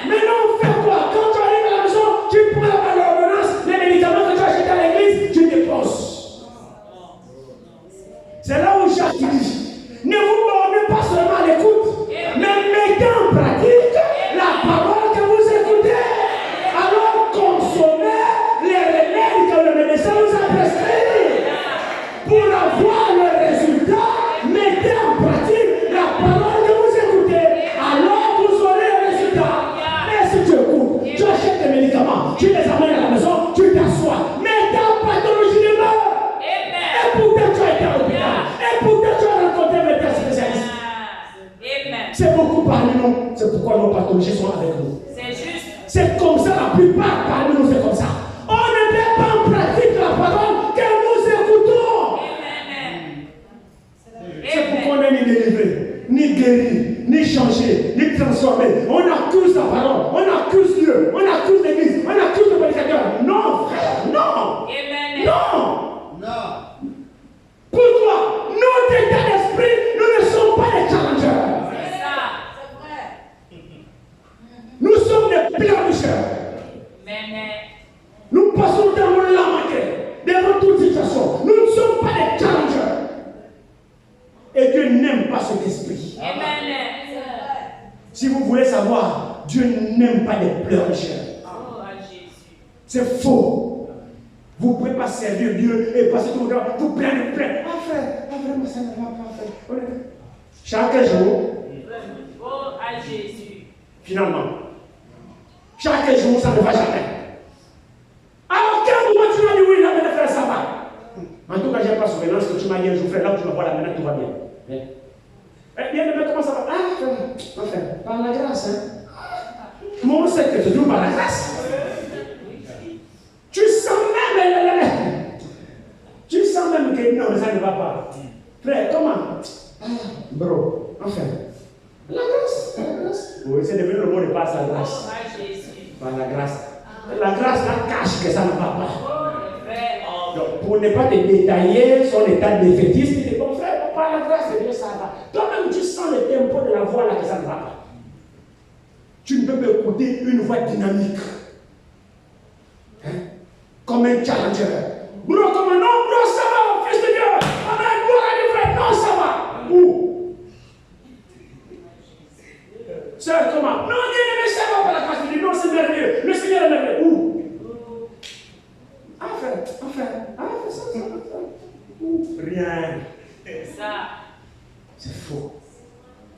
Maintenant, on fait quoi? Quand tu arrives à la maison, tu prends l'ordonnance, les médicaments que tu as achetés à l'église, tu déposes. C'est là où Jacques dit, ne vous bornez pas seulement à l'écoute, mais mettez en pratique la parole que vous écoutez. Alors consommez les remèdes que le médecin vous a prescrits. Pour avoir le résultat, mettez en pratique la parole que vous écoutez. Alors vous aurez le résultat. Mais si tu écoutes, tu achètes des médicaments, tu les amènes à la maison, tu t'assois, mais ta pathologie demeure. Et pourtant tu as été à l'hôpital. Et pourtant tu as rencontré un médecin spécialiste. C'est beaucoup parmi nous. C'est pourquoi nos pathologies sont avec nous. C'est juste. C'est comme ça, la plupart parmi nous, c'est comme ça. On ne met pas en pratique la parole que nous écoutons. C'est pourquoi on n'est ni délivré, ni guéri, ni changé, ni transformé. On accuse la parole, on accuse Dieu, on accuse l'église, on accuse le prédicateur. Non, frère, non. Non. Pourquoi? Notre état d'esprit, nous ne sommes pas des challengers. C'est ça. C'est vrai. Nous sommes des pleurnicheurs. Nous passons devant la manquer, devant toute situation. Nous ne sommes pas des challengers. Et Dieu n'aime pas cet esprit. Si vous voulez savoir, Dieu n'aime pas des pleurnicheurs. C'est faux. Vous ne pouvez pas servir Dieu et passer tout le temps. Vous plaignez. Ah frère, vraiment ça ne va pas frère. Chaque jour, Oh à Jésus. finalement, chaque jour ça ne va jamais. À aucun moment tu m'as dit oui, là maintenant frère ça va. En tout cas, je n'ai pas souvenance que tu m'as dit un jour frère, là où tu me vois là maintenant tout va bien. Bien, mais comment ça va? Ah frère, par la grâce. Moi on sait que c'est toujours par la grâce. Tu sens même que non, ça ne va pas. Frère, comment? Bro, enfin, la grâce. Oui, c'est devenu le mot de passe, la grâce. Par la grâce. La grâce, là, cache que ça ne va pas. Donc, pour ne pas te détailler son état défaitiste, il dit, bon frère, par la grâce de Dieu, ça va. Toi-même, tu sens le tempo de la voix là que ça ne va pas. Tu ne peux pas écouter une voix dynamique. Hein? Comme un challenger. Bro, comme un non, bro, ça va, fils de Dieu. Amen, gloire à Dieu, frère, non, ça va. Où? Sœur, comment? Non, bien-aimé, ça va par la grâce de Dieu. Non, c'est merveilleux. Le Seigneur est merveilleux. Où? Ça. Où? Rien. Ça. C'est faux.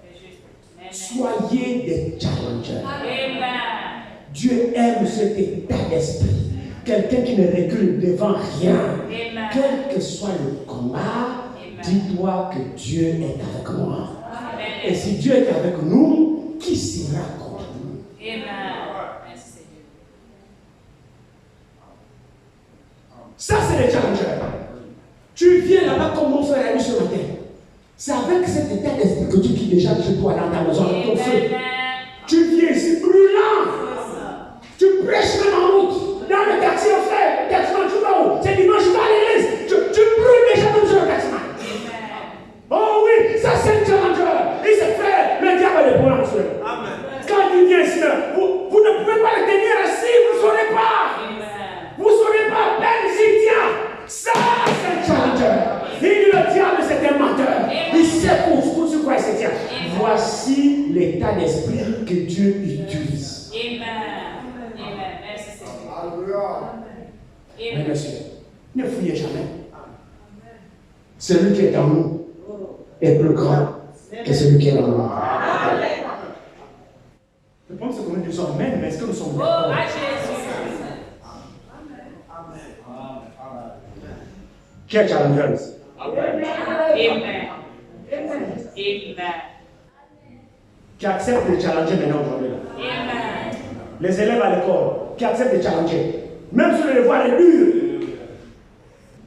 C'est juste. Soyez des challengers. Amen. Dieu aime cet état d'esprit. Quelqu'un qui ne recule devant rien. Amen. Quel que soit le combat, dis-toi que Dieu est avec moi. Amen. Et si Dieu est avec nous, qui sera contre nous? Amen. Merci Seigneur. Ça, c'est les challengers. Tu viens là-bas comme mon frère a dit ce matin. C'est avec cet état d'esprit que tu quittes déjà chez toi dans ta maison avec ton feu. Tu viens ici brûlant. Tu prêches même en route. Dans le taxi, frère, taximan, tu vas où? C'est dimanche, tu vas à l'église. Tu brûles déjà comme sur le taximan. Oh oui, ça c'est un challenger. Il se fait, le diable est pour en frère. Quand il vient ici, vous ne pouvez pas le tenir assis, vous ne saurez pas. Vous ne saurez pas, peine s'il tient. Ça c'est un challenger. Il dit le diable c'est un menteur. Il sait sur quoi il se tient. Voici l'état d'esprit que Dieu utilise. Mais monsieur, ne fouillez jamais. Celui qui est en nous est plus grand que celui qui est dans nous. Je pense que nous disons Amen, mais est-ce que nous sommes d'accord? Qui est challenger? Amen. Qui accepte de challenger maintenant aujourd'hui? Amen. Les élèves à l'école qui acceptent de challenger. Même si le devoir est dur.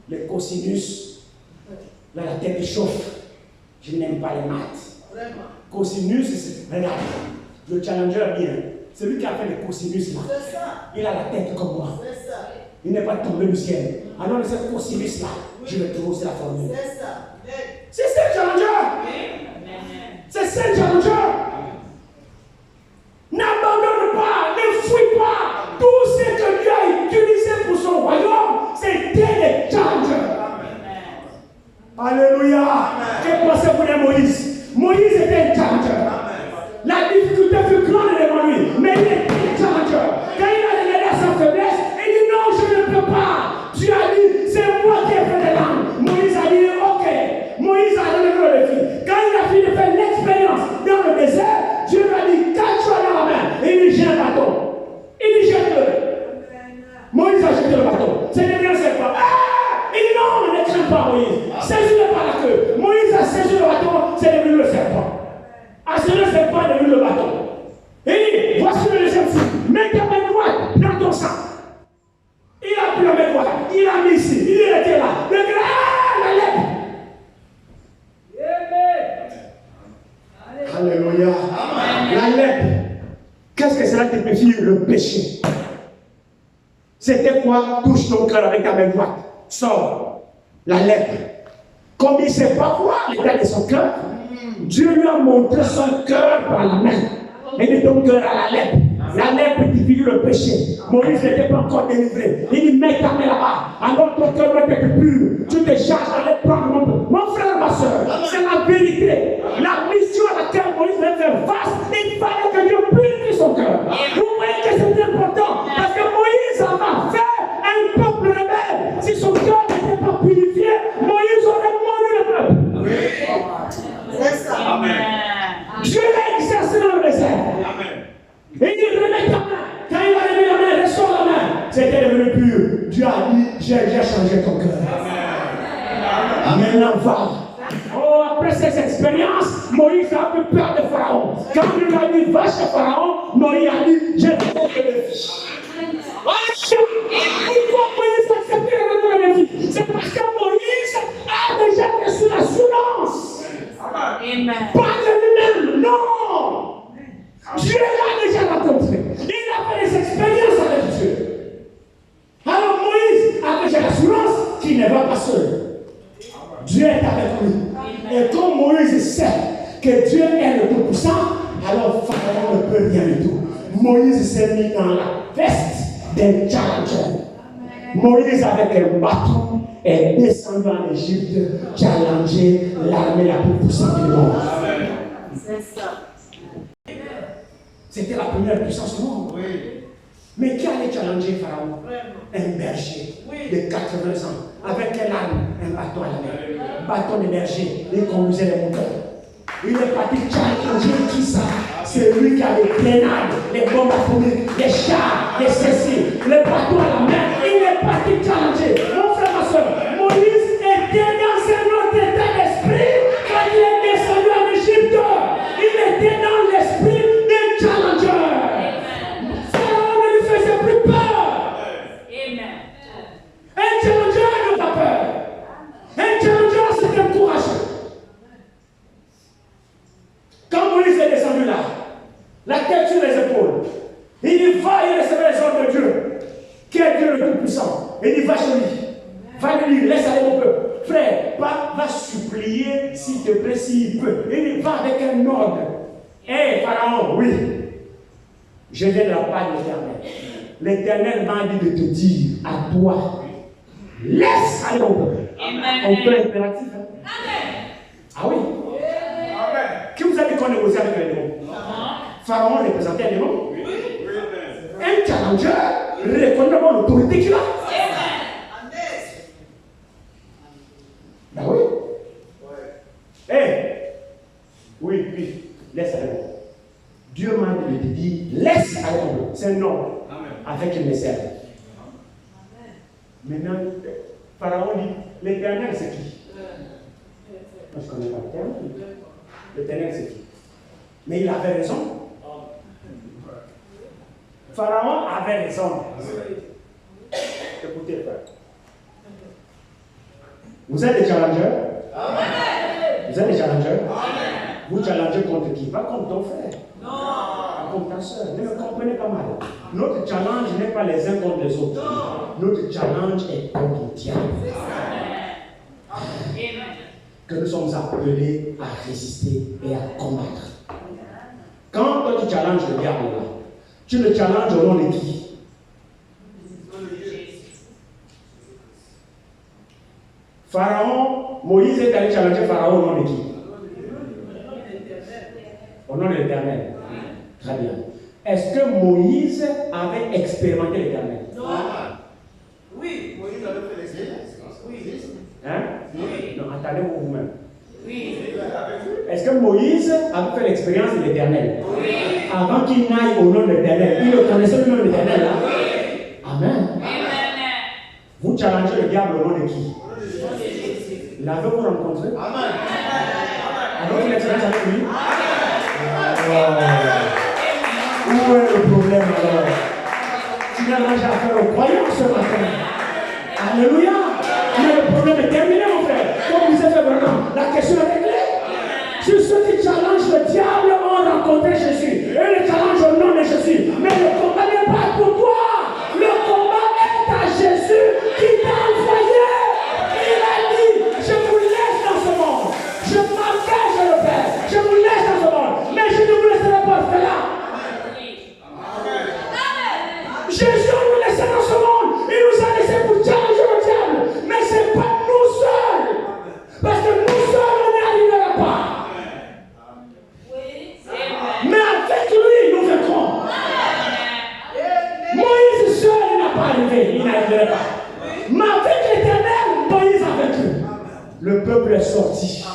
Les cosinus, là la tête chauffe. Je n'aime pas les maths. Cosinus, regarde, le challenger bien. Celui qui a fait les cosinus là, il a la tête comme moi. Il n'est pas tombé du ciel. Alors cette cosinus là, je vais trouver c'est la formule. C'est ça le challenger. C'est ça le challenger. N'abandonne pas, ne fuis pas. Tout ce que Dieu a utilisé pour son royaume, c'était des challengers. Alléluia. Que pensez-vous de Moïse? Moïse était un challenger. La difficulté fut grande devant lui, mais il était un challenger. Quand il a révélé sa faiblesse, il dit non, je ne peux pas. Dieu a dit, c'est moi qui ai fait les langues. Moïse a dit, ok. Moïse a relevé le défi. Quand il a fini de faire l'expérience dans le désert, Dieu lui a dit, quand tu as dans la main, il dit, j'ai un bâton. Il dit, jette-le. Moïse a jeté le bâton. C'est devenu un serpent. Ah! Il dit, non, ne crains pas Moïse. Saisis-le par la queue. Moïse a saisi le bâton, c'est devenu le serpent. Assis le serpent est devenu le bâton. Il dit, voici le deuxième signe. Mets ta main droite dans ton sang. Il a pris la main droite. Il a mis ici. Il était là. Le gars, la lèpre. Alléluia. La lèpre. Qu'est-ce que cela signifie? Le péché. C'était quoi? Touche ton cœur avec ta main droite. Sors. La lèpre. Comme il ne sait pas quoi l'état de son cœur, Dieu lui a montré son cœur par la main. Et dit ton cœur à la lèpre. La lèpre signifie le péché. Moïse n'était pas encore délivré. Il dit mets ta main là-bas. Alors ton cœur doit être pur. Tu te charges d'aller prendre mon frère, ma soeur. C'est la vérité. La mission à laquelle Moïse devait faire face, il fallait que Dieu purifie son cœur. Vous voyez que c'est important. Parce que Moïse en a fait un peuple rebelle. déjà changé ton cœur. Maintenant, va. Oh, après cette expérience, Moïse a un peu peur de Pharaon. Quand il lui a dit, va chez Pharaon, Moïse a dit, je vais te donner des filles. Pourquoi Moïse a accepté de donner des filles? C'est parce que Moïse a déjà reçu l'assurance. Amen. Pas de lui-même, non. Dieu l'a déjà rencontré. Il a fait des expériences avec Dieu. Alors Moïse a déjà l'assurance qu'il ne va pas seul. Dieu est avec lui. Et comme Moïse sait que Dieu est le Tout-Puissant, alors Pharaon ne peut rien du tout. Moïse s'est mis dans la veste d'un challenger. Moïse avec un bâton est descendu en Égypte, challenger l'armée la plus puissante du monde. C'est ça. C'était la première puissance du monde. Oui. Mais qui allait challenger Pharaon? Un berger de 80 ans. Avec quelle arme? Un bâton à la main. Bâton de berger. Il conduisait les moutons. Il est parti challenger qui ça? C'est lui qui a les grenades, les bombes atomiques, les chars, les ceci, les bâtons à la main. Il est parti challenger. Mon frère, ma soeur, Moïse était dans un autre état d'esprit quand il est descendu en Égypte. Il était dans l'esprit d'un challenger. Pharaon ne lui faisait plus peur. Amen. Un challenger n'a pas peur. Un challenger, c'est un courageux. Quand Moïse est descendu là, la tête sur les épaules, il dit va, il recevait les ordres de Dieu, qui est Dieu le Tout-Puissant. Il dit va chez lui, va lui dire, laisse aller mon peuple. Frère, va supplier s'il te plaît, s'il peut. Il dit va avec un ordre. Hé Pharaon, oui, je viens de la part de l'Éternel. L'Éternel m'a dit de te dire à toi, laisse aller mon peuple. Amen. On peut impératif. Hein? Ah oui. Qui vous a dit qu'on négociait avec les démons? Pharaon représentait un démon. Un challenger reconnaît l'autorité qu'il a. Ben oui. Oui, laisse aller. Dieu m'a dit de te dire, laisse aller. C'est un homme avec une serve. Maintenant, Pharaon dit, l'Éternel c'est qui? Moi je ne connais pas l'Éternel. L'Éternel c'est qui? Mais il avait raison. Pharaon avait raison. Écoutez, frère. Vous êtes des challengers? Vous êtes des challengers? Vous challengez contre qui? Pas contre ton frère. Pas contre ta soeur. Ne me comprenez pas mal. Notre challenge n'est pas les uns contre les autres. Notre challenge est contre le diable. Que nous sommes appelés à résister et à combattre. Quand toi tu challenges le diable là, tu le challenges au nom de qui? Pharaon, Moïse est allé challenger Pharaon au nom de qui? Au nom de l'Éternel. Très bien. Est-ce que Moïse avait expérimenté l'Éternel? Non. Oui, Moïse avait fait l'expérience. Oui. Hein? Oui. Non, attendez-vous vous-même. Oui. Est-ce que Moïse avait fait l'expérience de l'Éternel? Oui. Avant qu'il n'aille au nom de l'Éternel, il le connaissait le nom de l'Éternel là? Oui. Amen. Amen. Vous challengez le diable au nom de qui? L'avez-vous rencontré? Amen. Avez-vous une expérience avec lui? Où est le problème alors? Tu n'as rien à faire aux croyants ce matin. Alléluia. Mais le problème est terminé, mon frère. Comme vous êtes vraiment, la question est réglée. Si ceux qui challengent le diable ont rencontré Jésus, et le challenge au nom de Jésus, mais le combat n'est pas pour toi. Le combat est à Jésus qui t'a envoyé. Il a dit, je vous laisse dans ce monde. Je m'engage à le faire. Je vous laisse dans ce monde. Mais je ne vous laisserai pas faire là. Jésus nous laissé dans ce monde. Il nous a laissé pour challenger le diable. Mais ce n'est pas nous seuls. Parce que nous seuls, on n'y arrivera pas. Mais avec lui, nous vaincrons. Moïse seul, il n'a pas arrivé. Il n'arriverait pas. Mais avec l'Éternel, Moïse a vaincu. Le peuple est sorti.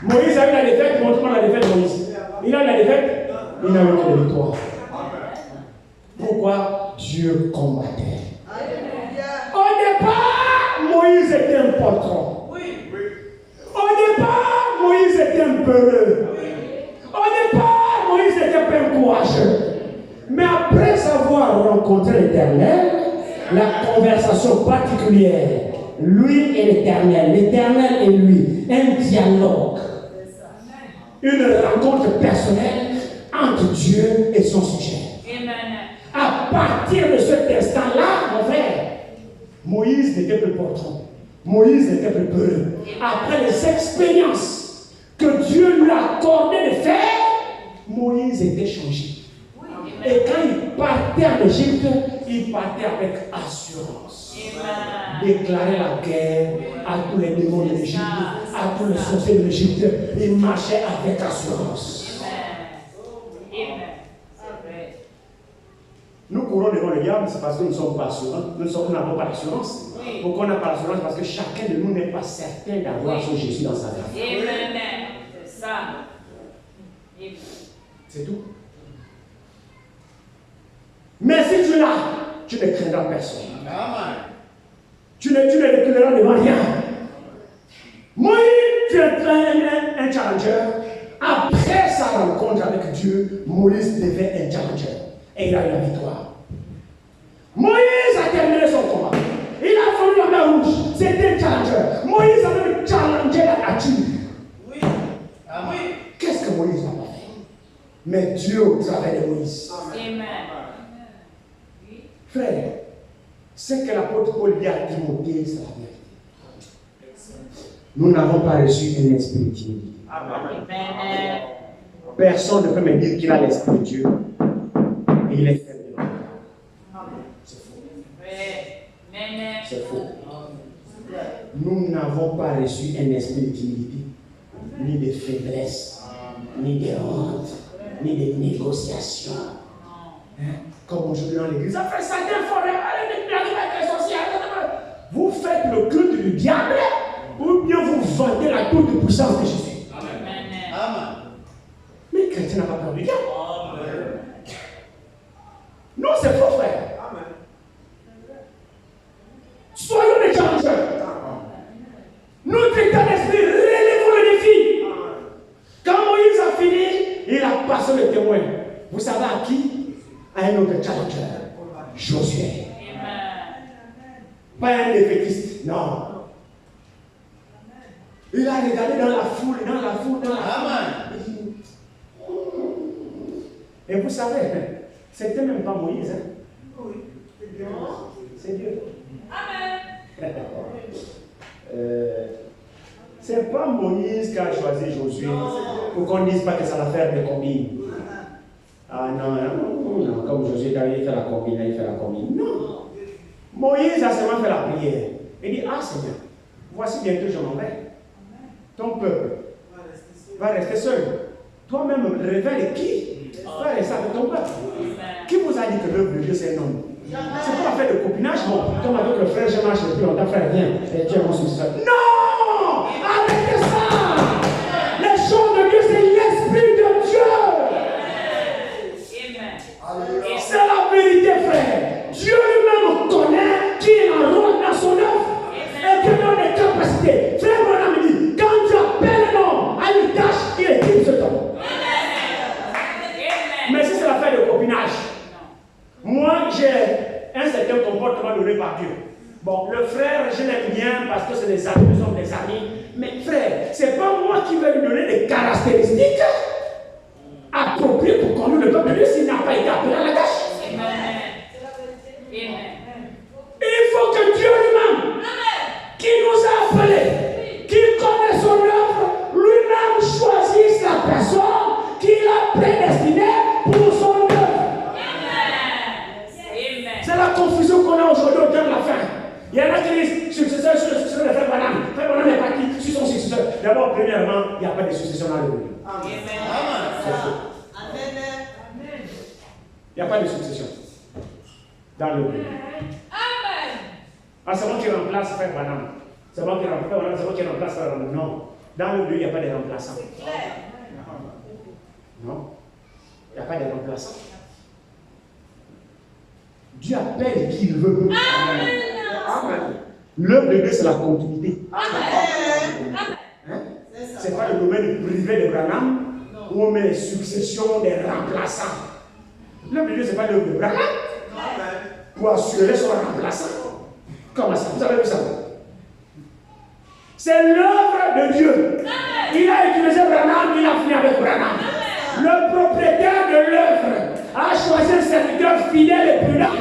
Moïse a eu la défaite. Montre-moi la défaite de Moïse. Il a eu la défaite. Il n'a eu que la victoire. Pourquoi? Dieu combattait. Oh, conversation particulière. Lui et l'Éternel, l'Éternel et lui. Un dialogue. Une rencontre personnelle entre Dieu et son sujet. À partir de cet instant-là, mon frère, Moïse n'était plus portant. Moïse n'était plus peureux. Après les expériences que Dieu lui a accordé de faire, Moïse était changé. Et quand il partait en Égypte, il partait avec assurance. Déclarer la guerre à tous les démons de l'Égypte, à tous les sorciers de l'Égypte. Il marchait avec assurance. Nous courons devant le diable, c'est parce que nous ne sommes pas assurants. Nous n'avons pas d'assurance. Pourquoi on n'a pas d'assurance? Parce que chacun de nous n'est pas certain d'avoir son Jésus dans sa vie. C'est ça. C'est tout. Mais si tu l'as, tu ne craindras personne. Tu ne reculeras devant rien. Moïse, tu es un challenger. Après sa rencontre avec Dieu, Moïse devient un challenger. Et il a eu la victoire. Moïse a terminé son combat. Il a fallu la mer rouge. C'était un challenger. Moïse a même challengé la nature. Oui. Amen. Qu'est-ce que Moïse n'a pas fait? Mais Dieu au travers de Moïse. Amen. Frère, ce que l'apôtre Paul dit à Timothée, c'est la vérité. Nous n'avons pas reçu un esprit de timidité. Amen. Personne ne peut me dire qu'il a l'esprit de Dieu. Et il est faible. C'est faux. C'est faux. Nous n'avons pas reçu un esprit de timidité, ni de faiblesse, ni de honte, ni de négociation. Hein? Comme aujourd'hui dans l'église, ça fait ça d'un forêt, allez, avec les sorciers. Vous faites le culte du diable, ou bien vous vendez la toute puissance de Jésus. Amen. Mais le chrétien n'a pas peur du diable. Non, c'est faux, frère. Soyons des challengers. Notre état d'esprit, relevons le défi. Quand Moïse a fini, il a passé le témoin. Vous savez à qui? À un autre challenger, Josué. Pas un défaitiste, non. Il a regardé dans la foule. Et vous savez, c'était même pas Moïse. Hein? C'est Dieu. C'est pas Moïse qui a choisi Josué pour qu'on ne dise pas que ça va faire des combines. Ah non, comme Josué il fait la combine, il fait la combine. Non. Moïse a seulement fait la prière. Il dit, ah Seigneur, voici bientôt je m'en vais. Ton peuple va rester seul. Toi-même, révèle qui va rester avec ton peuple. Qui vous a dit que l'œuvre de Dieu c'est un homme? C'est pas affaire de copinage, bon. Comme avec le frère, je marche depuis longtemps, frère, viens. Et Dieu est mon successeur. Non! Arrêtez ça! Les choses de Dieu, c'est l'Esprit de Dieu. C'est la vérité, frère. Dieu lui-même connaît qui est en rôle dans son œuvre. Et Dieu donne des capacités. Frère Branham dit, quand tu appelles un homme à une tâche, il équipe ce homme. Mais si c'est l'affaire de copinage, moi j'ai un certain comportement donné par Dieu. Bon, le frère, je l'aime bien parce que c'est des amis, nous sommes des amis. Mais frère, c'est pas moi qui vais lui donner des caractéristiques appropriées pour conduire le peuple de Dieu s'il n'a pas été appelé à la tâche. Il faut que Dieu lui-même, qui nous a appelés, qui connaît son œuvre, lui-même choisisse la personne qu'il a prédestinée pour son œuvre. C'est la confusion qu'on a aujourd'hui au temps de la fin. Il y en a qui disent successeur sur le successeur de Frère Branham. Frère Branham est parti sur son successeur. D'abord, premièrement, il n'y a pas de succession dans le monde. C'est faux. Il n'y a pas de succession dans le monde. Ah, c'est moi qui remplace Frère Branham. C'est moi qui remplace Frère Branham, c'est moi qui remplace Frère Branham. Non. Dans le Dieu, il n'y a pas de remplaçant. Non. Il n'y a pas de remplaçant. Dieu appelle qui il veut. Amen. L'œuvre de Dieu, c'est la continuité. Hein? C'est pas le domaine privé de Branham où on met les successions des remplaçants. L'œuvre de Dieu, ce n'est pas l'œuvre de Branham pour assurer son remplaçant. Comment ça? Vous avez vu ça? C'est l'œuvre de Dieu. Il a utilisé Branham, il a fini avec Branham. Le propriétaire de l'œuvre a choisi un serviteur fidèle et prudent.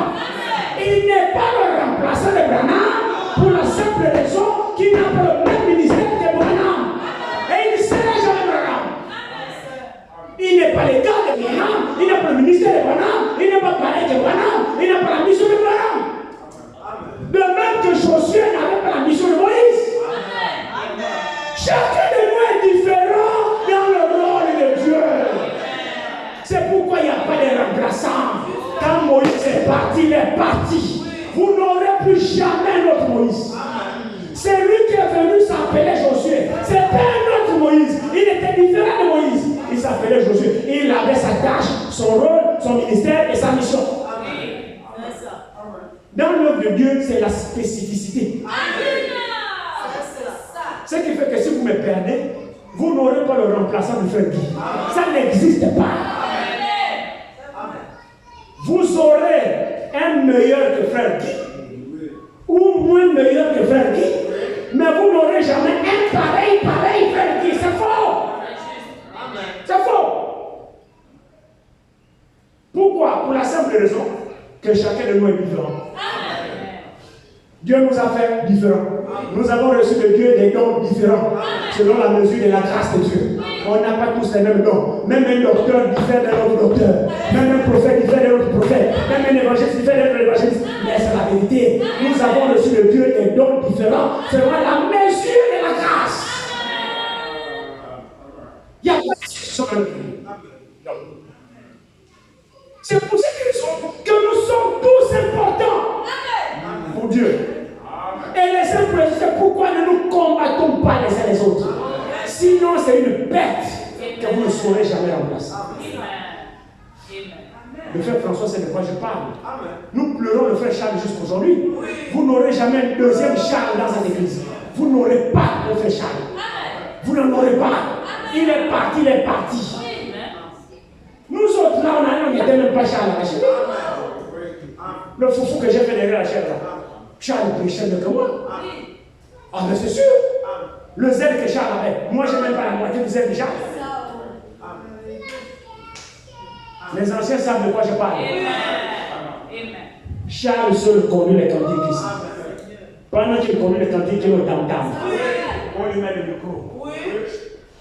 Il n'est pas le remplaçant de Branham pour la simple raison qu'il n'a pas le même ministère que Branham. Et il ne sera jamais Branham. Il n'est pas l'égal de Branham, il n'a pas le ministère de Branham, il n'est pas pareil que Branham, il n'a pas la mission de Branham. De même que Josué n'avait pas la mission de Moïse. Chacun de nous est différent dans le rôle de Dieu. C'est pourquoi il n'y a pas de remplaçant. Quand Moïse est parti, il est parti. Vous n'aurez plus jamais notre Moïse. C'est lui qui est venu s'appeler Josué. Ce n'est pas un autre Moïse. Il était différent de Moïse. Il s'appelait Josué. Il avait sa tâche, son rôle, son ministère et sa mission. Dans l'œuvre de Dieu, c'est la spécificité. Ce qui fait que si vous me perdez, vous n'aurez pas le remplaçant de frère Guy. Ça n'existe pas. Vous aurez un meilleur que frère Guy ou moins meilleur que frère Guy, mais vous n'aurez jamais un pareil frère Guy. C'est faux. C'est faux. Pourquoi? Pour la simple raison que chacun de nous est différent. Dieu nous a fait différents. Nous avons reçu de Dieu des dons différents, selon la mesure de la grâce de Dieu. On n'a pas tous les mêmes dons. Même un docteur diffère d'un autre docteur. Même un prophète diffère d'un autre prophète. Même un évangéliste diffère d'un autre évangéliste. Mais c'est la vérité. Nous avons reçu de Dieu des dons différents, selon la mesure de la grâce. Il y a pas de discussion. C'est pour cette raison que nous sommes tous importants pour Dieu. Et les simples, c'est pourquoi ne nous combattons pas les uns les autres. Sinon, c'est une perte que vous ne saurez jamais remplacer. Le frère François, c'est de quoi je parle. Nous pleurons le frère Charles jusqu'aujourd'hui. Vous n'aurez jamais un deuxième Charles dans cette église. Vous n'aurez pas le frère Charles. Vous n'en aurez pas. Il est parti, il est parti. Nous autres là, on n'était même pas Charles à la chair. Le foufou que j'ai fait derrière la chair là. Charles prêchait mieux que moi. Ah, mais c'est sûr. Le zèle que Charles avait, moi je n'ai même pas la moitié du zèle de Charles. Les anciens savent de quoi je parle. Charles seul conduit les cantiques ici. Pendant qu'il conduit les cantiques, il est au tam-tam. On lui met le micro.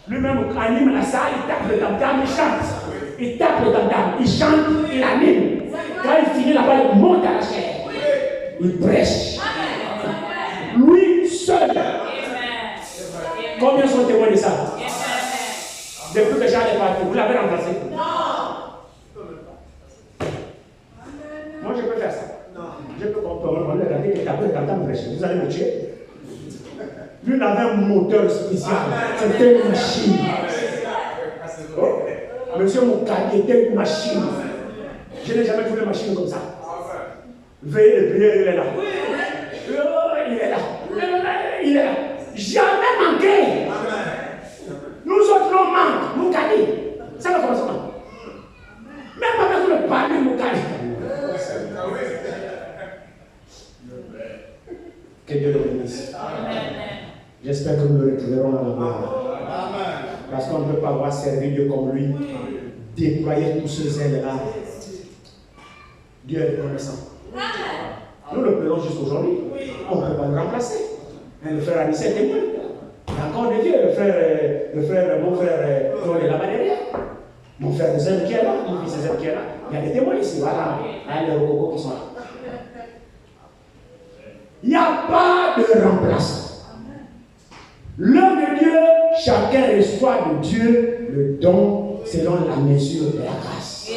Lui-même anime la salle, il tape le tam-tam, il chante. Il tape le tam-tam, il chante, il anime. Quand il finit là-bas, il monte à la chair. Il prêche. Lui seul. Combien sont témoins de ça? Depuis que Charles est parti, vous l'avez remplacé? Non. Moi, je peux faire ça. Je peux comprendre le gardien qui est tapé le tam-tam prêcher. Vous allez me tuer. Lui, il avait un moteur spécial. C'était une machine. Oh. Monsieur Moukadi était une machine. Je n'ai jamais vu une machine comme ça. Veillez le prier, il est là. Il est là. Il est là. Jamais manqué. Nous autres, nous manquons. Moukadi. Ça va commencer comment? Même avec le parler, Moukadi. Que Dieu le bénisse. J'espère que nous le retrouverons dans la gloire. Parce qu'on ne peut pas avoir servi Dieu comme lui, déployer tous ces ailes-là. Dieu est reconnaissant. Nous le pleurons jusqu'aujourd'hui. On ne peut pas le remplacer. Mais le frère Anissé est témoin. Encore de Dieu, mon frère John est là-bas derrière. Mon frère des ailes qui est là, mon fils des ailes qui est là. Il y a des témoins ici. Voilà. Il y a les rococos qui sont là. Il n'y a pas de remplaçant. L'homme de Dieu, chacun reçoit de Dieu le don selon la mesure de la grâce.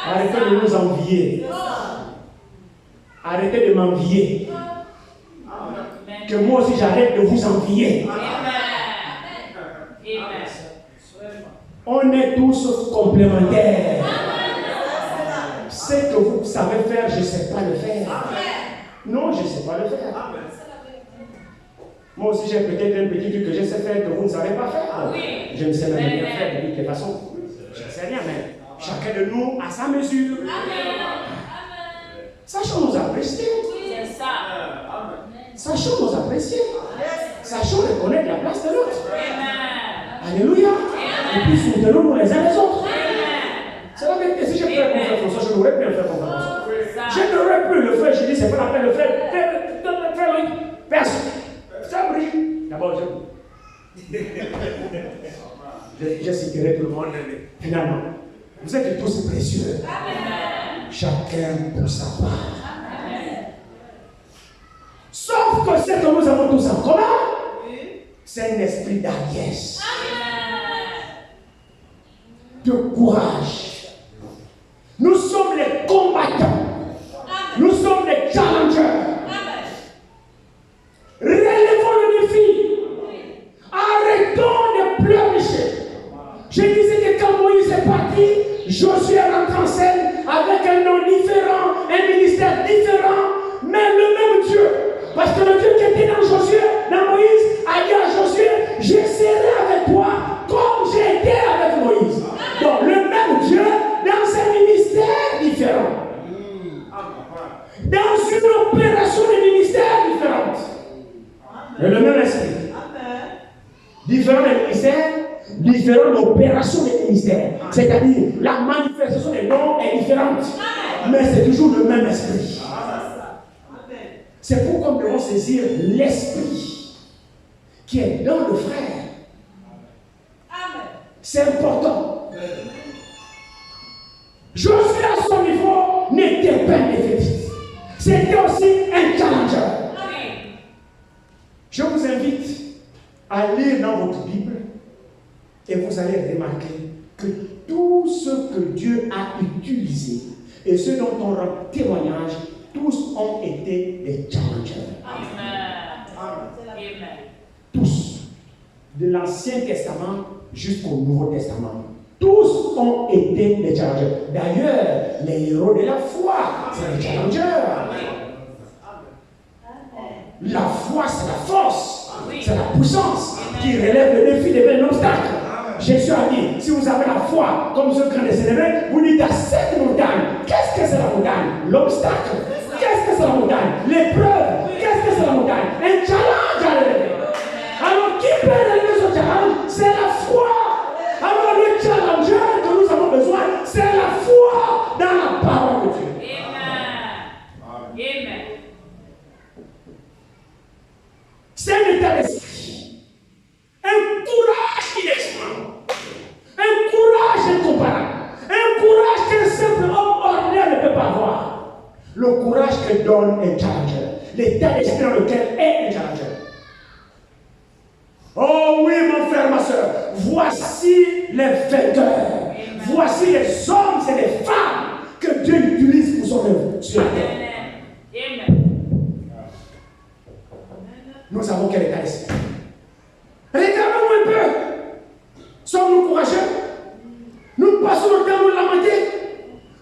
Arrêtez de nous envier. Arrêtez de m'envier. Que moi aussi j'arrête de vous envier. On est tous complémentaires. Ce que vous savez faire, je ne sais pas le faire. Non, je ne sais pas le faire. Moi aussi, j'ai peut-être un petit truc que je sais faire que vous ne savez pas faire. Je ne sais même rien faire de toutes les façons. Je ne sais rien, mais chacun de nous a sa mesure. Sachons nous apprécier. C'est ça. Sachons nous apprécier. Sachons reconnaître la place de l'autre. Amen. Alléluia. Et puis soutenons-nous les uns les autres. Amen. C'est la vérité. Si je pouvais le faire comme ça, je n'aurais pu le faire comme ça. Ça. Je n'aurais pu le faire. Je dis, c'est pas la peine de le faire. Fais-le. Personne. Ça brille. D'abord, je citerai tout le monde. Finalement, vous êtes tous précieux. Amen. Chacun pour sa part. Sauf que ce que nous avons tous en commun, c'est un esprit d'aliès, de courage. Nous sommes les combattants. Nous sommes les challengers. Relevons le défi. Arrêtons de pleurnicher. Je disais que quand Moïse est parti, Josué rentre en scène avec un nom différent, un ministère différent, mais le même Dieu. Parce que le Dieu qui était dans Josué, dans Moïse, a dit à Josué, je serai avec toi comme j'ai été avec Moïse. Donc le même Dieu dans un ministère différent. Dans une opération de ministère différente. Mais le même esprit. Différent des ministères, différent d'opération des ministères. C'est-à-dire la manifestation des dons est différente. Mais c'est toujours le même esprit. C'est pourquoi nous devons saisir l'esprit qui est dans le frère. C'est important. Josué à son niveau n'était pas un défaitiste. C'était aussi un challenger. Je vous invite à lire dans votre Bible et vous allez remarquer que tout ce que Dieu a utilisé et ce dont on rend témoignage, tous ont été des challengers. Amen. Tous. De l'Ancien Testament jusqu'au Nouveau Testament. Tous ont été des challengers. D'ailleurs, les héros de la foi, c'est des challengers. La foi, c'est la force. C'est la puissance qui relève le défi de l'obstacle. Jésus a dit, si vous avez la foi comme ce grand décélébré, vous dites à cette montagne, qu'est-ce que c'est la montagne? L'obstacle. Qu'est-ce que c'est la montagne? L'épreuve. Qu'est-ce que c'est la montagne? Un challenge à relever. Alors, qui peut relever ce challenge? C'est la foi. Alors, le challenger que nous avons besoin, c'est la foi dans la parole de Dieu. Amen. C'est un état d'esprit. Un courage inexprimable. Un courage incomparable. Un courage qu'un simple homme ordinaire ne peut pas avoir. Le courage que donne un challenger. L'état d'esprit dans lequel est un challenger. Oh oui, mon frère, ma soeur. Voici les vainqueurs. Voici les hommes et les femmes que Dieu utilise pour son œuvre sur la terre. Amen. Nous avons quel état d'esprit? Regardons un peu. Sommes-nous courageux? Nous passons le temps à nous lamenter.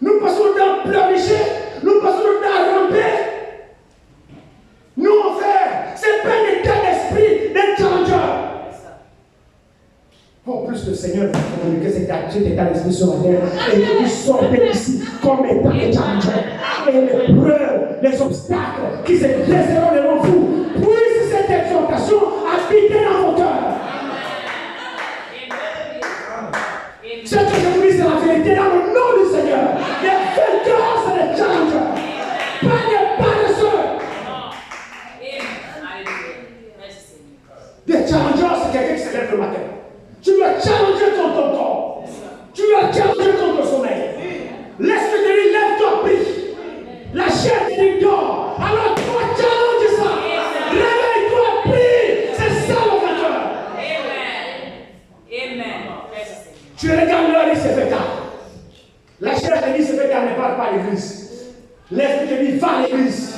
Nous passons le temps à pleurnicher. Nous passons le temps à ramper. Non, frère, ce n'est pas un état d'esprit d'un challenger. Oh, plus le Seigneur va communiquer cet état d'esprit sur la terre et que vous sortez d'ici comme étant des challengers. Et les preuves, les obstacles qui se dresseront devant vous, puissent cette exhortation habiter dans vos cœurs. Ce que je vous dis, c'est la vérité dans le nom du Seigneur. Les vainqueurs, c'est les challengers. Pas des paresseux. Les challengers, c'est quelqu'un qui se lève le matin. Tu dois challenger contre ton corps. Tu dois challenger contre le sommeil. Laisse-le te dire, lève-toi, prie. La chair te dit, dors. Alors toi, challenge ça. Réveille-toi, prie. C'est ça le vainqueur. Amen. Tu regardes l'heure, il se fait tard. La chair te dit, se fait tard, ne parle pas à l'église. L'esprit te dit, va à l'église.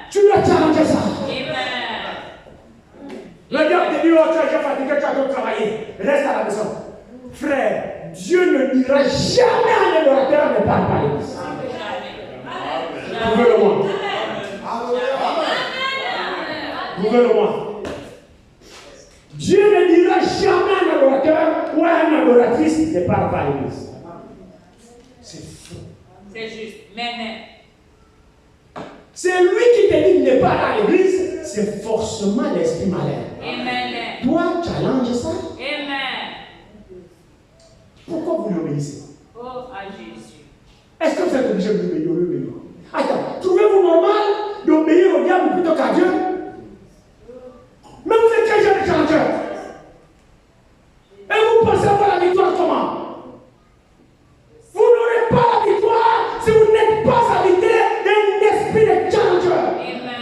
Tu dois challenger ça. Le diable te dit, oh, tu es déjà fatigué, tu as trop travaillé. Reste à la maison. Frère, Dieu ne dira jamais à un adorateur ne parle pas à l'église. Prouvez-le-moi. Prouvez-le-moi. Dieu ne dira jamais à un adorateur ou à une adoratrice ne parle pas à l'église. C'est faux. C'est juste. Mais. C'est lui qui te dit de ne pas aller à l'église. c'est forcément l'esprit malin. Amen. Toi, challenge ça. Amen. Pourquoi vous lui obéissez? Oh, à Jésus. Est-ce que vous êtes obligé de lui obéir? Attends, trouvez-vous normal d'obéir au diable plutôt qu'à Dieu? Mais vous êtes quel genre de challenger? Et vous pensez avoir la victoire comment? Vous n'aurez pas la victoire si vous n'êtes pas habité d'un esprit de challenger. Amen.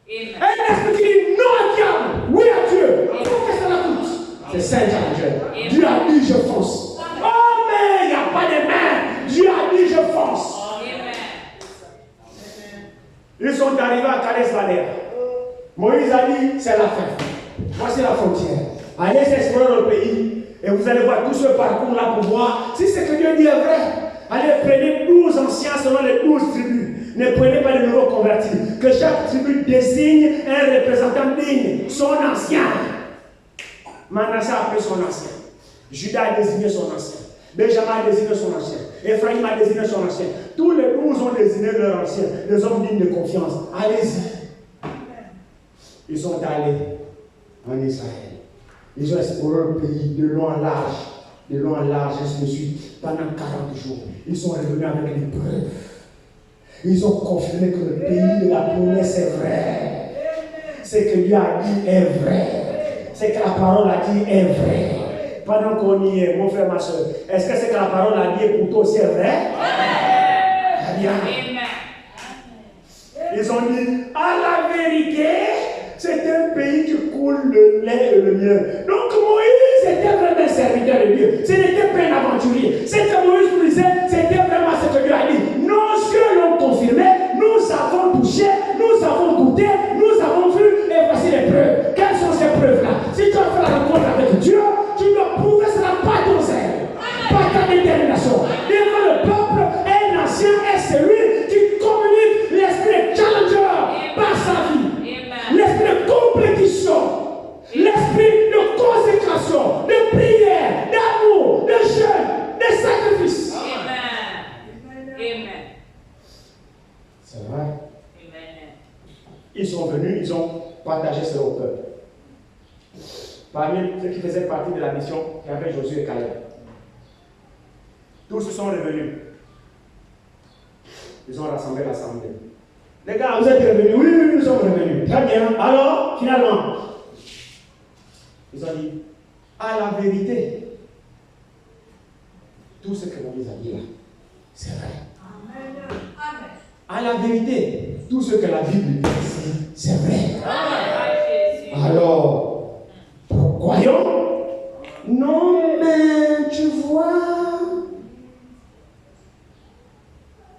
Amen. Un esprit qui dit non à diable, oui à Dieu. Pour que ça la coûte. C'est ça un challenger. Dieu a dit je fonce. Oh mais il n'y a pas de main. Dieu a dit je fonce. Amen. Ils sont arrivés à Kades-Barnea. Moïse a dit c'est la fin. Voici la frontière. Allez explorer le pays et vous allez voir tout ce parcours-là pour voir si ce que Dieu dit est vrai. Allez, prenez 12 anciens selon les 12 tribus. Ne prenez pas de nouveaux convertis. Que chaque tribu désigne un représentant digne, son ancien. Manassé a pris son ancien. Judas a désigné son ancien. Benjamin a désigné son ancien. Ephraim a désigné son ancien. Tous les 12 ont désigné leur ancien. Des hommes dignes de confiance. Allez-y. Ils sont allés en Israël. Ils ont exploré le pays de long en large, ainsi de suite, pendant 40 jours. Ils sont revenus avec des preuves. Ils ont confirmé que le pays de la promesse est vrai. Ce que Dieu a dit est vrai. Ce que la parole a dit est vrai. Pendant qu'on y est, mon frère, ma soeur, est-ce que ce que la parole a dit pour toi aussi est vrai? Très bien. Ils ont dit, à la vérité, c'est un pays qui coule le lait et le miel. Donc Moïse était vraiment un serviteur de Dieu. Ce n'était pas un aventurier. Ce que Moïse nous disait, c'était vraiment ce que Dieu a dit. Nos yeux l'ont confirmé, nous avons touché, nous avons goûté, nous avons vu, et voici les preuves. Quelles sont ces preuves-là? Si tu as fait la rencontre avec Dieu, tu dois prouver cela par ton zèle, par ta détermination. Devant le peuple, un ancien est celui qui communique l'esprit de challenger par sa vie. L'esprit de compétition, l'esprit de consécration, de prière, d'amour, de jeûne, de sacrifice. Amen. C'est vrai. Amen. Ils sont venus, ils ont partagé cela au peuple. Parmi ceux qui faisaient partie de la mission, il y avait Josué et Caleb. Tous se sont revenus. Ils ont rassemblé l'assemblée. Les gars, vous êtes revenus? Oui, oui, nous sommes revenus. Très bien. Alors, finalement, ils ont dit, à la vérité, tout ce que Moïse a dit là, c'est vrai. Amen. À la vérité, tout ce que la Bible dit ici, c'est vrai. Amen. Alors, croyons? Non, mais tu vois.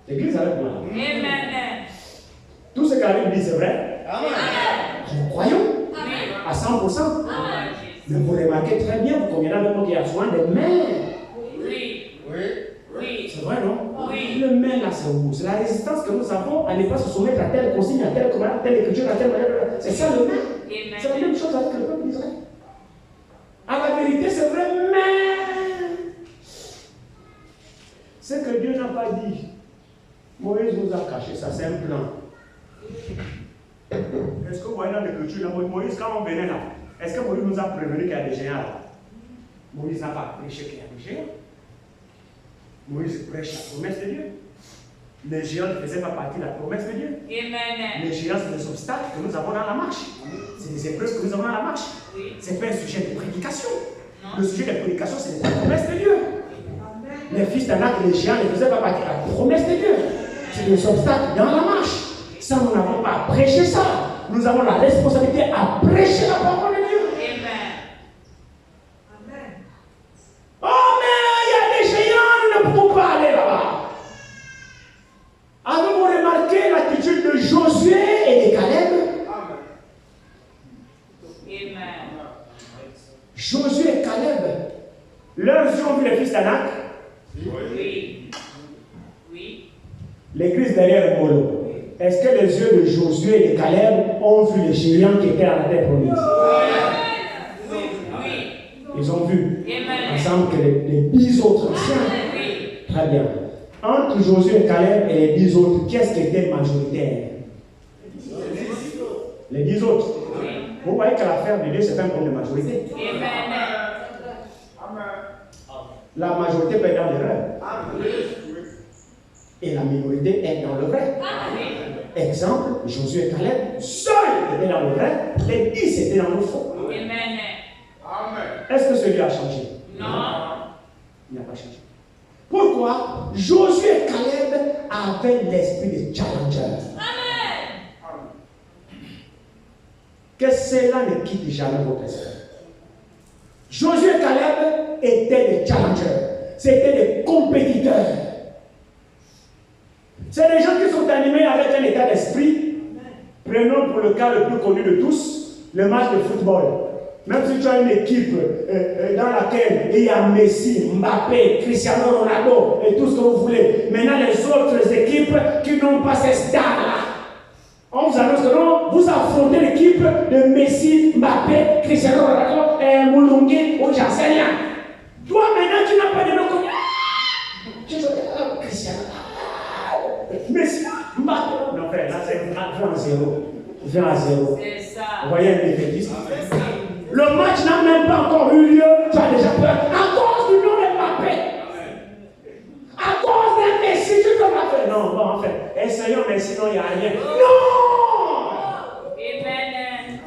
L'église avec moi. Amen. Tout ce que la Bible dit, c'est vrai. Nous croyons à 100%. Mais vous remarquez très bien, vous conviendrez avec moi qu'il y a souvent des mains. Oui. C'est vrai, non? Oui. Le main là, c'est où? C'est la résistance que nous avons à ne pas se soumettre à telle consigne, à telle commande, à telle écriture, à telle manière. C'est ça le main. C'est la même chose avec le peuple d'Israël. À la vérité, c'est vrai, mais ce que Dieu n'a pas dit, Moïse nous a caché ça, c'est un plan. Est-ce que vous voyez dans l'écriture, Moïse, quand on venait là, est-ce que Moïse nous a prévenu qu'il y a des géants là? Moïse n'a pas prêché qu'il y a des géants. Moïse prêche la promesse de Dieu. Les géants ne faisaient pas partie de la promesse de Dieu. Amen. Les géants, c'est des obstacles que nous avons dans la marche. C'est des épreuves que nous avons dans la marche. Oui. Ce n'est pas un sujet de prédication. Non. Le sujet de prédication, c'est la promesse de Dieu. Les fils d'Anak et les géants ne faisaient pas partie de la promesse de Dieu. C'est des obstacles dans la marche. Ça, nous n'avons pas à prêcher ça. Nous avons la responsabilité à prêcher la parole de Dieu. Amen. Oh, mais il y a des géants, nous ne pouvons pas aller là-bas. Avez-vous remarqué l'attitude de Josué et de Caleb? Amen. Josué et Caleb, leurs yeux ont vu les fils d'Anak. Oui. L'église derrière le Molo. Est-ce que les yeux de Josué et de Caleb ont vu les géants qui étaient à la terre promise? Oui. Ils ont vu Amen. ensemble que les 10 autres anciens. Oui. Très bien. Entre Josué et Caleb et les 10 autres, qu'est-ce qui était majoritaire? Les 10 autres. Vous voyez que l'affaire de Dieu, c'est pas un problème de majorité. La majorité peut être dans l'erreur. Et la minorité est dans le vrai. Exemple, Josué et Caleb, seuls étaient dans le vrai, les 10 étaient dans le faux. Est-ce que celui a changé? Non. Il n'a pas changé. Pourquoi? Josué et Caleb avaient l'esprit de challenger. Que cela ne quitte jamais votre esprit. Josué et Caleb étaient des challengers. C'était des compétiteurs. C'est des gens qui sont animés avec un état d'esprit. Prenons pour le cas le plus connu de tous, le match de football. Même si tu as une équipe dans laquelle il y a Messi, Mbappé, Cristiano Ronaldo et tout ce que vous voulez. Maintenant, les autres équipes qui n'ont pas ces stars-là, on vous annonce que non, vous affrontez l'équipe de Messi, Mbappé, Cristiano Ronaldo, Moulungi ou j'en sais rien. Toi, maintenant, tu n'as pas de nom connu. Tu joues Cristiano. Messi, Mbappé. Non, frère, là, c'est 20 à 0. 20 à 0. C'est ça. Vous voyez un défaitiste? Le match n'a même pas encore eu lieu. Tu as déjà peur. À cause du nom de Mbappé. À cause d'un Messi, tu peux pas faire. Non, bon, en fait, essayons, mais sinon, il n'y a rien. Non! Amen.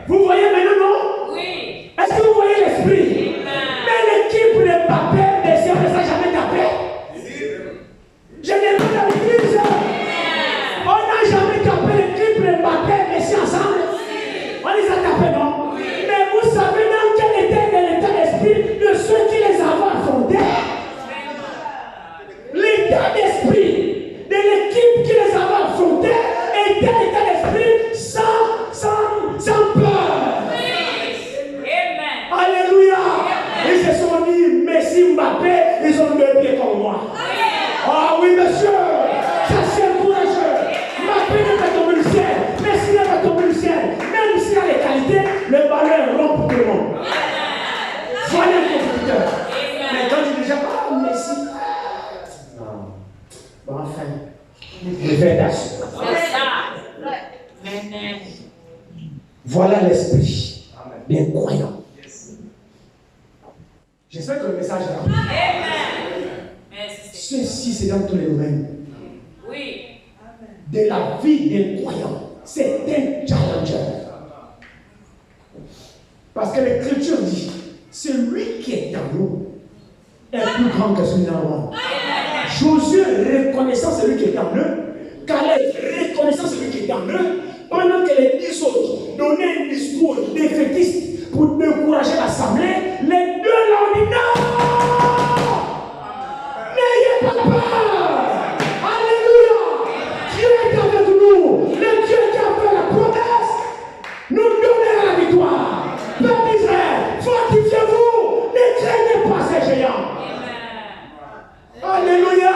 Vous voyez maintenant, non? Oui. Est-ce que vous voyez l'esprit? Mais l'équipe de Mbappé, Messi, on ne s'est jamais tapé. Je n'ai pas dans l'église. On n'a jamais tapé l'équipe de Mbappé, Messi ensemble. On les a tapés, non? Mais vous savez dans quel était l'état d'esprit de ceux qui les avaient affrontés? L'état d'esprit de l'équipe qui les avait affrontés était l'état d'esprit sans peur. Alléluia. Ils se sont dit, Messi, Mbappé, ils ont 2 pieds comme moi. Ah oui, monsieur, ça c'est courageux. Mbappé n'est pas tombé du ciel, Messi n'est pas tombé du ciel. Même s'il a les qualités, le ballon est rond pour tout le monde. Soyez compétiteur. Mais quand tu dis, ah, Messi. Non. Bon, enfin, je vais t'assurer. C'est ça. Amen. Voilà l'esprit des croyants. J'espère que le message est là. Amen. Merci. Ceci, c'est dans tous les domaines. Oui. De la vie des croyants. C'est un challenger. Parce que l'Écriture dit, celui qui est en nous est plus grand que celui en moi. Josué reconnaissant celui qui est en eux, Caleb reconnaissant celui qui est en eux, pendant que les 10 autres donnaient un discours défaitiste pour décourager l'assemblée, les deux là ont dit non! N'ayez pas peur! Alléluia! Dieu est avec nous! Le Dieu qui a fait la promesse nous donnera la victoire! Peuple d'Israël, fortifiez-vous! Ne craignez pas ces géants! Alléluia!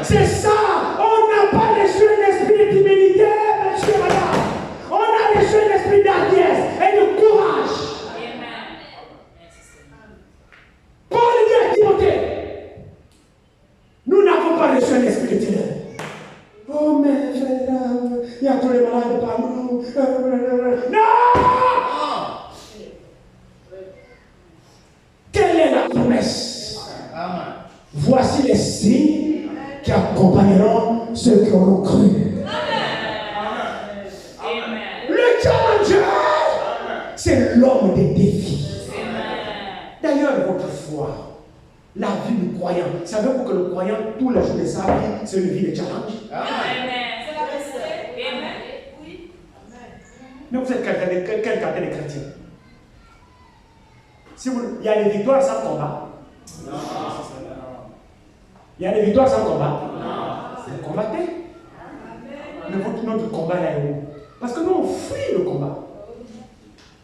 C'est ça! On n'a pas reçu un esprit de timidité, monsieur et madame! On a reçu un esprit d'hardiesse et de courage! Paul dit à Timothée, nous n'avons pas reçu un esprit de ténèbres. Oh, mais frère, il y a tous les malades parmi nous. Non! Quelle est la promesse? Voici les signes qui accompagneront ceux qui auront cru. Le challenger, c'est l'homme des défis. D'ailleurs, votre foi, la vie du croyant, savez-vous que le croyant, tous les jours de sa vie, c'est une vie de challenge? Mais vous êtes quel quartier de chrétien? Si vous, il y a des victoires sans combat. Non. Il y a des victoires sans combat. Non. Vous combattez. Mais notre combat là est où? Parce que nous on fuit le combat.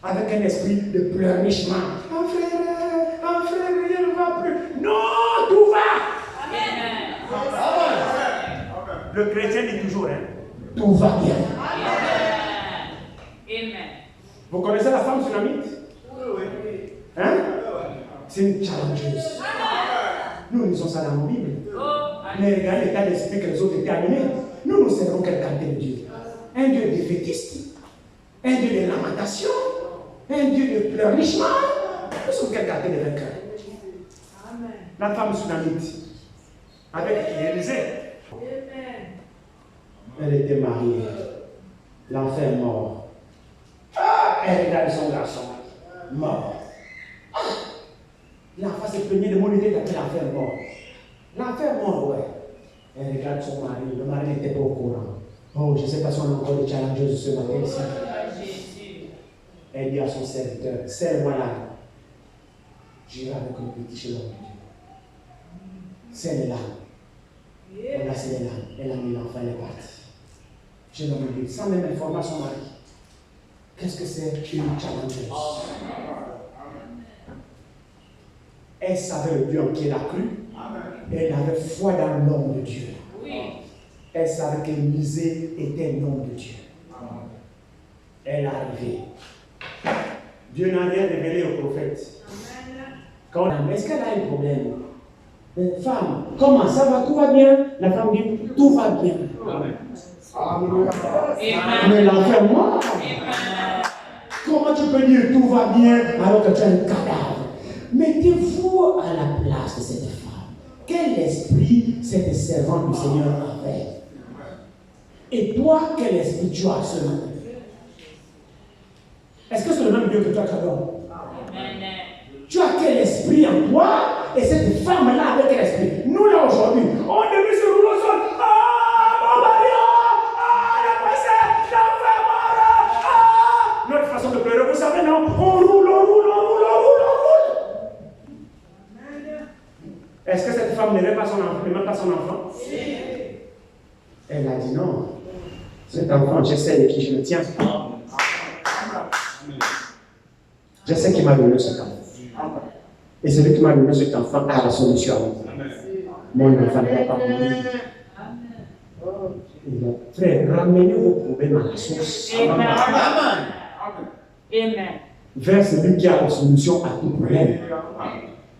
Avec un esprit de pleurnichement. Oh frère, rien ne va plus. Non, tout va. Le chrétien dit toujours, hein, tout va bien. Amen. Vous connaissez la femme tsunamite? Oui. Hein? C'est une challengeuse. Nous lisons ça dans la Bible. Mais regardez l'état d'esprit que les autres étaient animés. Nous servons quelle qualité de Dieu? Un Dieu défaitiste un Dieu de lamentation, un Dieu de pleurnichement. Nous sommes quelqu'un de vainqueur. La femme sunamite, avec Élisée. Elle était mariée. L'enfant est mort. Elle regarde son garçon. Mort. L'enfant se plaignait de mon idée d'appeler l'enfant est mort. L'enfant est mort, ouais. Elle regarde son mari. Le mari n'était pas au courant. Oh, je ne sais pas si on a encore des challenges ce matin ici. Elle dit à son serviteur, serre-moi là. J'irai avec le petit chez l'homme de Dieu. Serre là. On a serré là. Elle a mis l'enfant, elle est partie. Chez l'homme de Dieu, sans même informer son mari. Qu'est-ce que c'est une challengeuse? Elle savait le Dieu en qui elle a cru. Elle avait foi dans l'homme de Dieu. Elle savait qu'Élisée était l'homme de Dieu. Elle est arrivée. Dieu n'a rien révélé au prophète. Est-ce qu'elle a un problème? Femme, comment ça va? Tout va bien? La femme dit, tout va bien. Mais l'enfer, moi, comment tu peux dire tout va bien alors que tu as un cadavre? Mettez-vous à la place de cette femme. Quel esprit cette servante du Seigneur avait? Et toi, quel esprit tu as ce matin? Est-ce que c'est le même Dieu que toi tu adores? Tu as quel esprit en toi? Et cette femme-là avec quel esprit? Nous là aujourd'hui, on est mis sur le rouleau sol. Ah, mon mari, la passé, la femme, notre façon de pleurer, vous savez, non? On roule. Est-ce que cette femme n'aimait pas son enfant? Si. Elle a dit non. Cet enfant, je sais de qui je le tiens. Je sais qui m'a donné cet enfant. Et celui qui m'a donné cet enfant a la solution. Mon enfant ne va pas mourir. Frère, ramenez vos problèmes à la source. Amen. Vers celui qui a la solution à tout problème.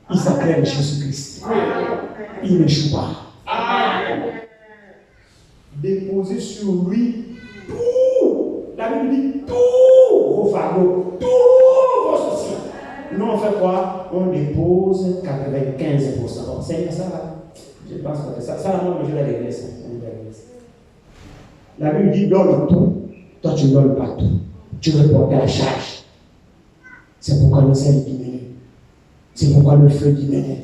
Il s'appelle Jésus-Christ. Il n'échoue pas. Déposez sur lui tout. La Bible dit tous vos fardeaux, tous vos soucis. Nous, on fait quoi? On dépose 95%. Bon, c'est ça là. Je pense que ça, moi, je vais régler ça. La Bible dit donne tout. Toi, tu ne donnes pas tout. Tu veux porter la charge. C'est pourquoi le zèle diminue. C'est pourquoi le feu diminue.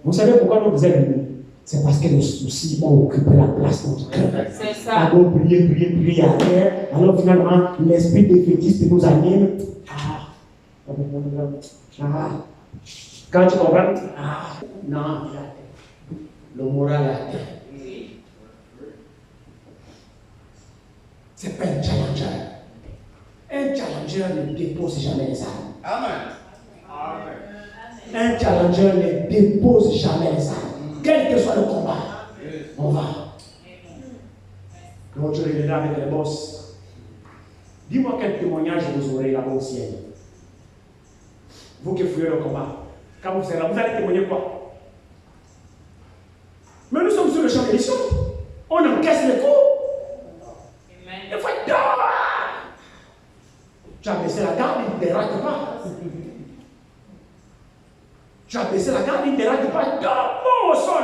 Vous savez pourquoi notre zèle diminue? C'est parce que les soucis ont occupé la place dans notre cœur. C'est ça. Alors, prier à terre. Alors, finalement, l'esprit défaitiste nous anime. Quand tu comprends, non, le moral est à terre. C'est pas un challenger. Un challenger ne dépose jamais les armes. Amen. Un challenger ne dépose jamais les armes. Quel que soit le combat, on va. Quand tu reviendras avec les boss, dis-moi quel témoignage vous aurez là-bas au ciel. Vous qui fouillez le combat, quand vous serez là, vous allez témoigner quoi? Mais nous sommes sur le champ de mission. On encaisse les coups. Il faut être dehors. Tu as baissé la garde, il ne te rate pas. Tu as baissé la garde, il ne te rate pas. Dors au sol.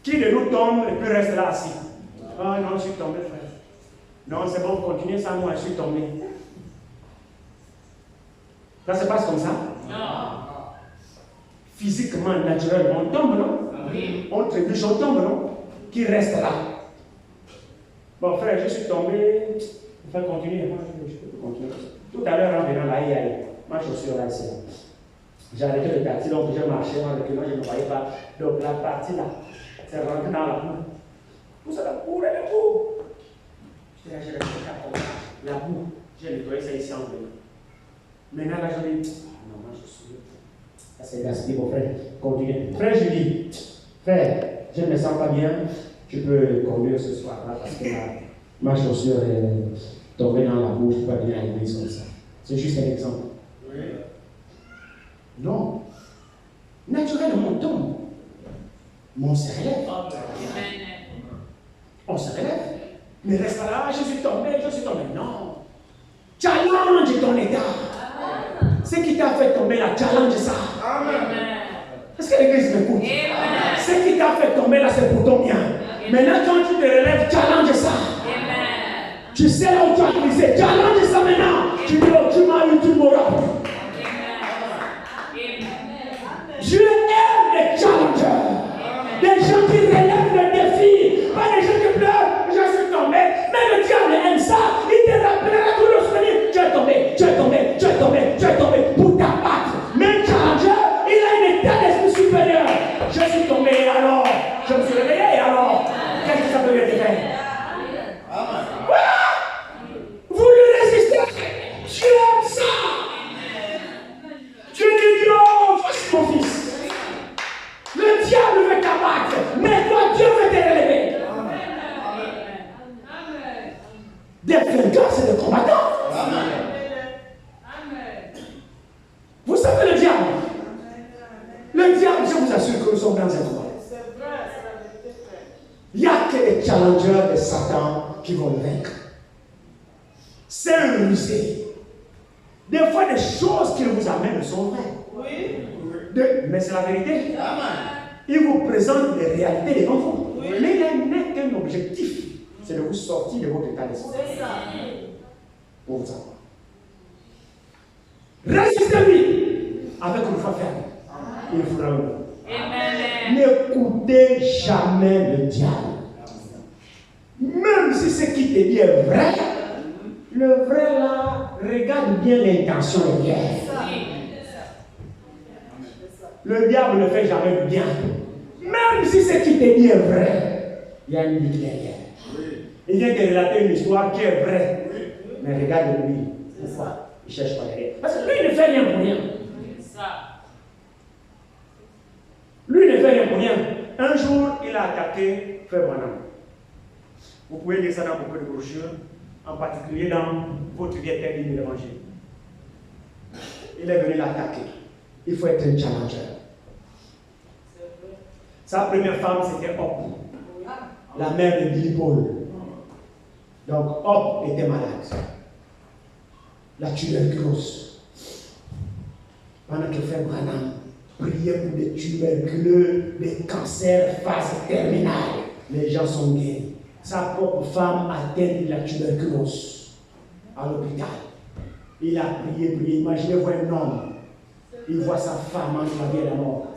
Qui de nous tombe et puis reste là assis? Ah non, je suis tombé, frère. Non, c'est bon, continuez sans moi, je suis tombé. Ça se passe comme ça? Non. Physiquement, naturellement, on tombe, non? Oui. On trébuche, on tombe, non? Qui reste là? Bon, frère, je suis tombé. Il faut continuer. Moi, je peux continuer. Tout à l'heure, en venant là, il y a ma chaussure là, ici. J'ai arrêté le taxi, donc je marchais en reculant, je ne voyais pas. Donc la partie là, c'est rentré dans la boue. Tout ça, la boue, elle est boue. J'étais là, j'ai resté comme ça. La boue, j'ai nettoyé ça ici en venant. Maintenant, là, je dis, non, moi, je suis. Ça, c'est gaspillé, mon frère. Continue. Frère, je dis, frère, je ne me sens pas bien. Tu peux conduire ce soir là parce que ma chaussure est tombée dans la boue. Je ne peux pas venir à l'église comme ça. C'est juste un exemple. Oui. Non. Naturellement, on tombe. Mais on se relève. Amen. On se relève. Ne reste pas là, je suis tombé, je suis tombé. Non. Challenge ton état. Ce qui t'a fait tomber là, challenge ça. Est-ce que l'église m'écoute? Ce qui t'a fait tomber là, c'est pour ton bien. Maintenant, quand tu te relèves, challenge ça. Tu sais là où tu as brisé, challenge ça maintenant. Tu dis, oh, tu m'as eu, tu m'auras plus. Dieu aime les challengers. Des gens qui relèvent le défi. Pas des gens qui pleurent. Je suis tombé. Mais le diable aime ça. Il te rappellera tout le souvenir. Tu es tombé, tu es tombé, tu es tombé, tu es tombé. Pour t'abattre. Mais le challenger, il a un état d'esprit supérieur. Je suis tombé et alors. Je me suis réveillé et alors. Qu'est-ce que ça peut bien te faire? Vous lui résistez. Dieu aime ça. Dieu dit, oh, voici mon fils. Le diable veut t'abattre, mais toi, Dieu veut te relever. Des vainqueurs, c'est des combattants. Vous savez le diable. Le diable, je vous assure que nous sommes dans un combat. Il n'y a que les challengers de Satan qui vont le vaincre. C'est un rusé. Des fois, des choses qu'il vous amène sont vraies. Mais c'est la vérité. Il vous présente des réalités devant vous. Mais il n'est qu'un objectif. C'est de vous sortir de votre état d'esprit. Pour vous savoir. Résistez-lui avec une foi ferme. Il fera le N'écoutez jamais le diable. Même si ce qu'il te dit est vrai, le vrai là, regarde bien l'intention derrière. Le diable ne fait jamais du bien. Même si ce qu'il te dit est vrai, il y a une lutte derrière. Il vient te relater une histoire qui est vraie. Mais regarde-lui. Pourquoi? Il ne cherche pas derrière. Parce que lui, il ne fait rien pour rien. Lui, il ne fait rien pour rien. Un jour, il a attaqué Frère Branham. Vous pouvez lire ça dans beaucoup de brochures, en particulier dans votre vieille tête de l'évangile. Il est venu l'attaquer. Il faut être un challenger. Sa première femme, c'était Hop, la mère de Billy Paul. Donc, Hop était malade. La tuberculose. Pendant que Frère Branham priait pour des tuberculeux, des cancers, phase terminale, les gens sont guéris. Sa propre femme atteinte de la tuberculose à l'hôpital. Il a prié. Imaginez-vous un homme. Il voit sa femme entre la vie et la mort.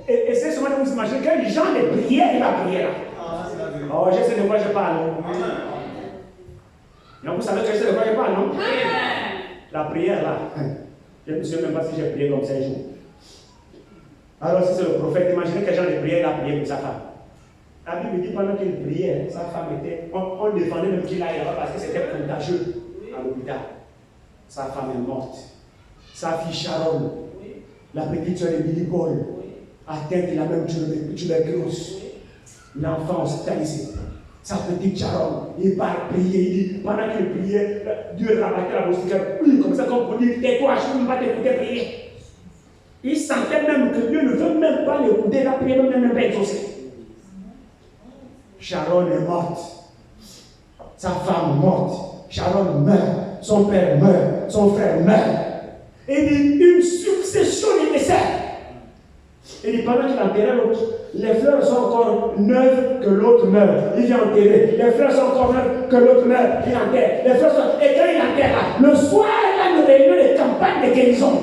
Et c'est seulement de vous imaginer que les gens les priaient, il va prier là. Oh, je sais de quoi je parle. Donc vous savez que je sais de quoi je parle, non? La prière là. Je ne sais même pas si j'ai prié comme 5 jours. Alors si c'est le prophète, imaginez que Jean les priait, il a prié pour sa femme. La Bible dit pendant qu'il priait, sa femme était. On défendait même qu'il aille là-bas parce que c'était contagieux à l'hôpital. Sa femme est morte. Sa fille Sharon, la petite soeur de Billy Paul, atteinte de la même tuberculose. L'enfant hospitalisé. Sa petite Sharon, il part prier, il dit, pendant qu'il priait, Dieu rabattait la moustiquaire, comme ça, comme pour dire, tais-toi, je ne peux pas t'écouter prier. Il sentait même que Dieu ne veut même pas l'écouter, la prière ne même pas exaucer. Sharon est morte. Sa femme morte. Sharon meurt. Son père meurt. Son frère meurt. Et il dit une succession de décès. Il dit pendant qu'il enterrait l'autre, les fleurs sont encore neuves que l'autre meurt. Il vient enterrer. Les fleurs sont encore neuves que l'autre meurt. Il enterre. Les fleurs sont... Et quand il enterre là, le soir, il a une réunion de campagne de guérison.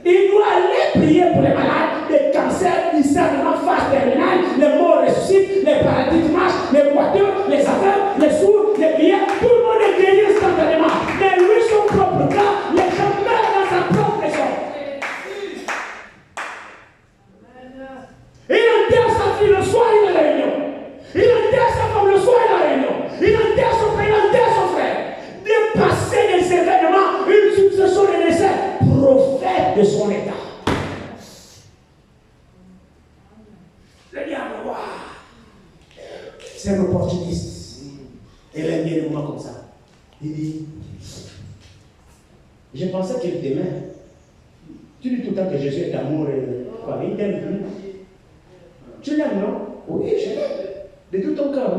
Il doit aller prier pour les malades, les cancers, ils servent dans phase terminale, les morts ressuscitent, les paralytiques marchent, les boiteux, les aveugles, les sourds, les prières, tout le monde est guéri instantanément. Mais lui, son propre cas, les gens meurent dans sa propre maison. Il enterre sa fille le soir, il a la réunion. Il enterre sa femme le soir, il a la réunion. Il enterre son frère, il enterre son frère. Dépasser des événements, une succession de décès, prophète de son état. Le diable, c'est un opportuniste. Il aime bien les moments comme ça. Il dit, je pensais qu'il t'aimait. Tu dis tout le temps que Jésus est amour et quoi, il t'aime plus. Tu l'aimes, non? Oui, je l'aime. De tout ton cœur.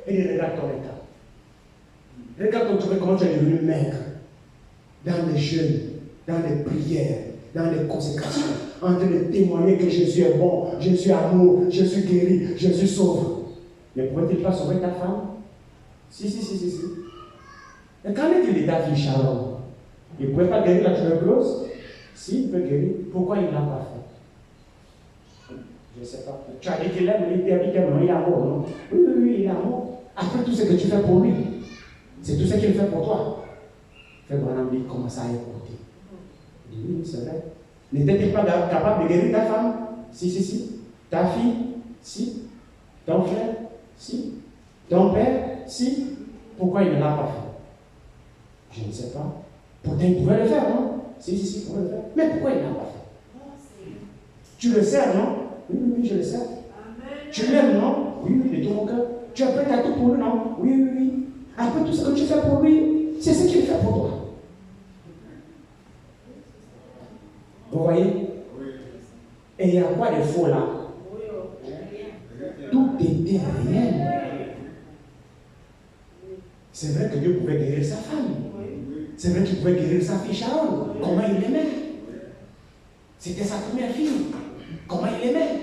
Oui. Et il regarde ton état. Regarde comment tu es devenu maigre. Dans les jeûnes, dans les prières, dans les consécrations, en train de témoigner que Jésus est bon, Jésus est amour, Jésus guérit, Jésus sauve. Mais pourrait-il pas sauver ta femme? Si. Et qu'en est-il de ta fille Sharon? Il ne pouvait pas guérir la tuberculose? Si, il peut guérir. Pourquoi il ne l'a pas fait? Je ne sais pas. Tu as dit qu'il aime, il est amour, non? Oui, il est amour. Après tout ce que tu fais pour lui, c'est tout ce qu'il fait pour toi. Frère Branham dit, commence à écouter. Il dit, oui, c'est vrai. N'était-il pas capable de guérir ta femme? Si. Ta fille? Si. Ton frère? Si. Ton père? Si. Pourquoi il ne l'a pas fait? Je ne sais pas. Pourtant, il pouvait le faire, non? Si, il pouvait le faire. Mais pourquoi il ne l'a pas fait? Tu le sers, non? Oui, je le sers. Tu l'aimes, non? Oui, de tout mon cœur. Tu es prêt à tout pour lui, non? Oui. Après tout ce que tu fais pour lui, c'est ce qu'il fait pour toi. Vous voyez? Et il y a quoi de faux là? Tout était réel. C'est vrai que Dieu pouvait guérir sa femme. C'est vrai qu'il pouvait guérir sa fille Sharon. Comment il l'aimait? C'était sa première fille. Comment il l'aimait?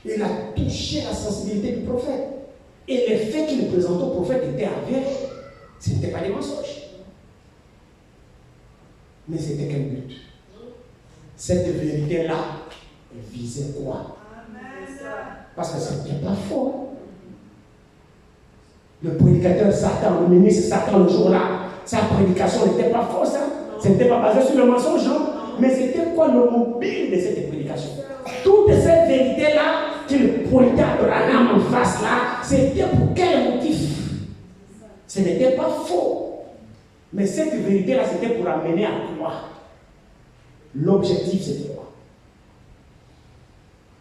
Il a touché la sensibilité du prophète. Et les faits qu'il présentait au prophète étaient avérés. Ce n'était pas des mensonges. Mais c'était quel but? Cette vérité-là, elle visait quoi? Parce que ce n'était pas faux. Le prédicateur Satan, le ministre Satan, le jour-là, sa prédication n'était pas fausse. Ce n'était pas basé sur le mensonge, non? Mais c'était quoi le mobile de cette prédication? Toute cette vérité-là qu'il pointait à Branham en face là, c'était pour quel motif? Ce n'était pas faux. Mais cette vérité-là, c'était pour amener à quoi? L'objectif, c'était quoi?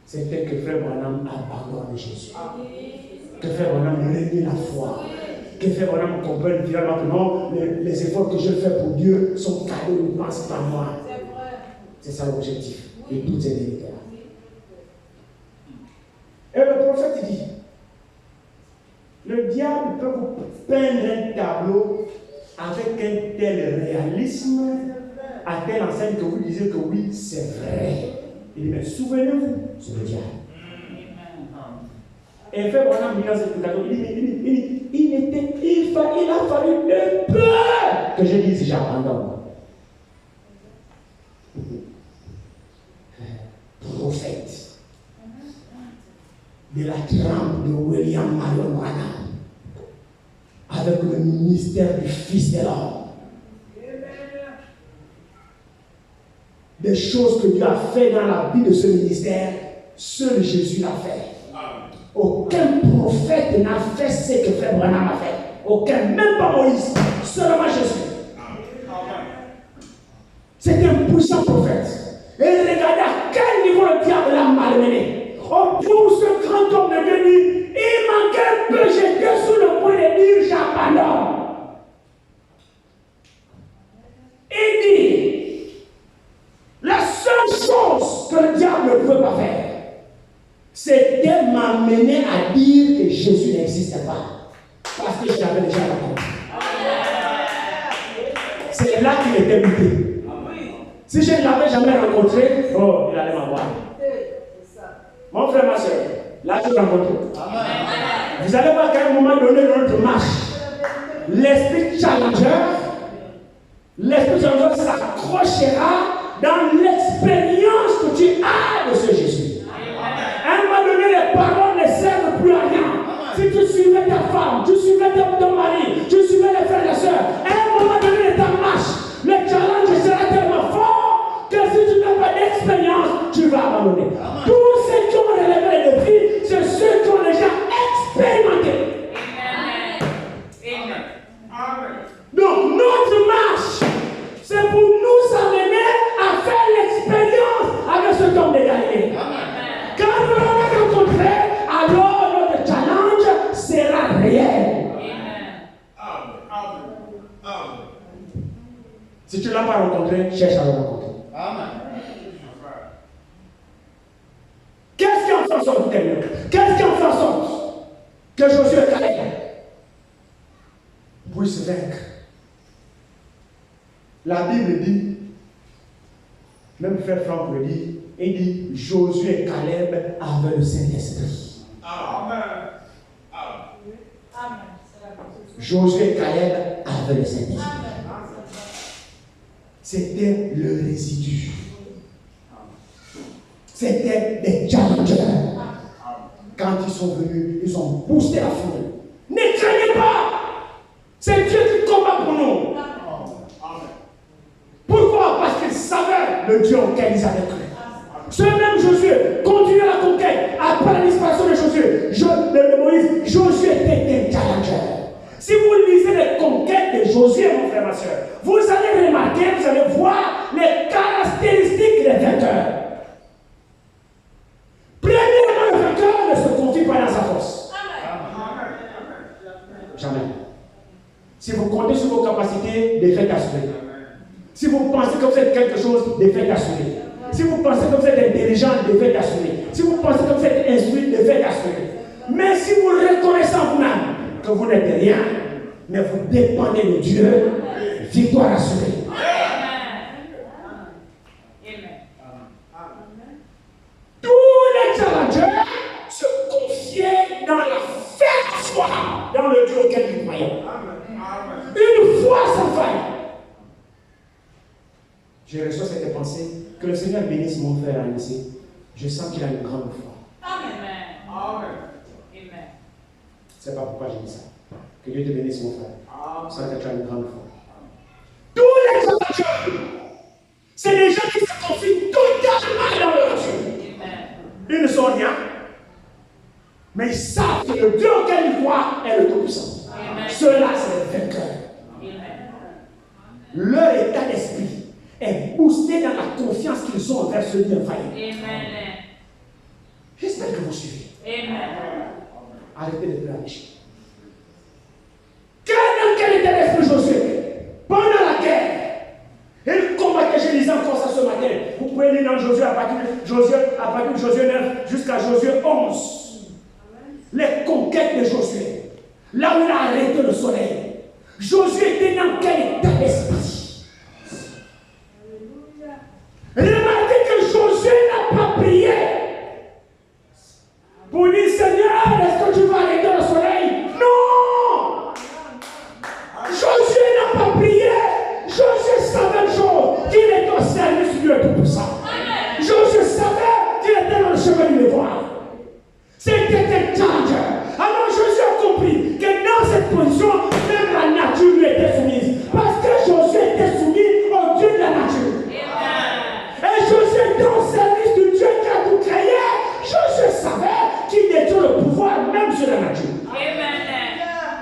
C'était que Frère Branham abandonne Jésus. Que Frère Branham renie la foi. Que Frère Branham comprenne finalement que non, les efforts que je fais pour Dieu sont cadeaux, ne pensent pas moi. C'est ça l'objectif de toutes ces vérités-là. Et le prophète dit, le diable peut vous peindre un tableau avec un tel réalisme, à telle enseigne que vous disiez que oui, c'est vrai. Il dit, mais souvenez-vous, c'est le diable. Et Frère Branham dit dans cette prédication, il a fallu de peur que je dise j'abandonne. Prophète de la trempe de William Marion Branham avec le ministère du Fils de l'homme. Des choses que Dieu a fait dans la vie de ce ministère, seul Jésus l'a fait. Aucun prophète n'a fait ce que Frère Branham a fait. Aucun, même pas Moïse, seulement Jésus. C'était un puissant prophète. Et regardez à quel niveau le diable l'a malmené. Oh, pour ce grand homme de Dieu dit, il manquait peu, j'étais sur le point de dire j'abandonne. Il dit, la seule chose que le diable ne pouvait pas faire, c'était m'amener à dire que Jésus n'existait pas. Parce que j'avais déjà rencontré. C'est là qu'il était muté. Si je ne l'avais jamais rencontré, oh, il allait m'avoir. Mon frère, ma soeur, là je l'ai rencontré. Vous allez voir qu'à un moment donné dans notre marche, l'esprit challenger s'accrochera dans l'expérience que tu as de ce Jésus. À un moment donné, les paroles ne servent plus à rien. Si tu suivais ta femme, tu suivais ton mari, tu suivais les frères et les sœurs, à un moment donné de ta marche, le challenge sera tellement fort que si tu n'as pas d'expérience, tu vas abandonner. Tous ceux qui ont relevé les défis, c'est ceux qui ont déjà expérimenté. Donc notre marche, c'est pour nous amener à faire l'expérience avec ce homme de Galilée. Quand nous l'avons rencontré, alors notre challenge sera réel. Si tu ne l'as pas rencontré, cherche à le rencontrer. Qu'est-ce qui en fait en sorte? Qu'est-ce qui en fait en sorte que Josué et Caleb puissent vaincre. La Bible dit, même frère Franck le dit, il dit Josué et Caleb avaient le Saint-Esprit. Amen. Josué et Caleb avaient le Saint-Esprit. C'était le résidu. C'était des challengers. Quand ils sont venus, ils ont boosté la foule. Ne craignez pas! C'est Dieu qui combat pour nous. Pourquoi? Parce qu'ils savaient le Dieu auquel ils avaient cru. Ce même Josué continue la conquête. Après la disparition de Josué, de Moïse, Josué était un challenger. Si vous lisez les conquêtes de Josué, mon frère, ma soeur, vous allez remarquer, vous allez voir les caractéristiques des vainqueurs. Premièrement, le vainqueur ne se confie pas dans sa force. Jamais. Si vous comptez sur vos capacités, défaite assurée. Si vous pensez que vous êtes quelque chose, défaite assurée. Si vous pensez que vous êtes intelligent, défaite assurée. Si vous pensez que vous êtes instruit, défaite assurée. Mais si vous reconnaissez en vous-même que vous n'êtes rien, mais vous dépendez de Dieu, victoire assurée. Tous les challengers se confiaient dans la ferme foi dans le Dieu auquel ils croyaient. Une foi sans faille. Je reçois cette pensée. Que le Seigneur bénisse mon frère Anissé. Je sens qu'il a une grande foi. Amen. C'est pas pourquoi je dis ça. Que Dieu te bénisse mon frère. Je sens que tu as une grande foi. Tous les challengers, c'est des gens qui se confient totalement dans leur Dieu. Ils ne sont rien, mais ils savent que le Dieu auquel ils croient est le Tout-Puissant. Ceux-là, c'est les vainqueurs. Leur état d'esprit est boosté dans la confiance qu'ils ont envers ce Dieu infaillible. J'espère que vous suivez. Arrêtez de pleurer. Dans quel état d'esprit Josué? Pendant la guerre, il combattait, je lisais encore ça ce matin. Vous pouvez lire dans Josué à partir de Josué 9 jusqu'à Josué 11. Les conquêtes de Josué. Là où il a arrêté le soleil. Josué était dans quel état d'esprit? Remarquez que Josué n'a pas prié pour dire Seigneur, est-ce que tu vas arrêter le soleil? Non! Josué n'a pas prié. Josué savait une chose, qu'il était au service du Dieu Tout-Puissant. Josué savait qu'il était dans le chemin du devoir. C'était un challenger. Alors Josué a compris que dans cette position, même la nature lui était soumise. Parce que Josué était soumis au Dieu de la nature. Et Josué était au service du Dieu qui a tout créé. Josué savait qu'il détient le pouvoir même sur la nature.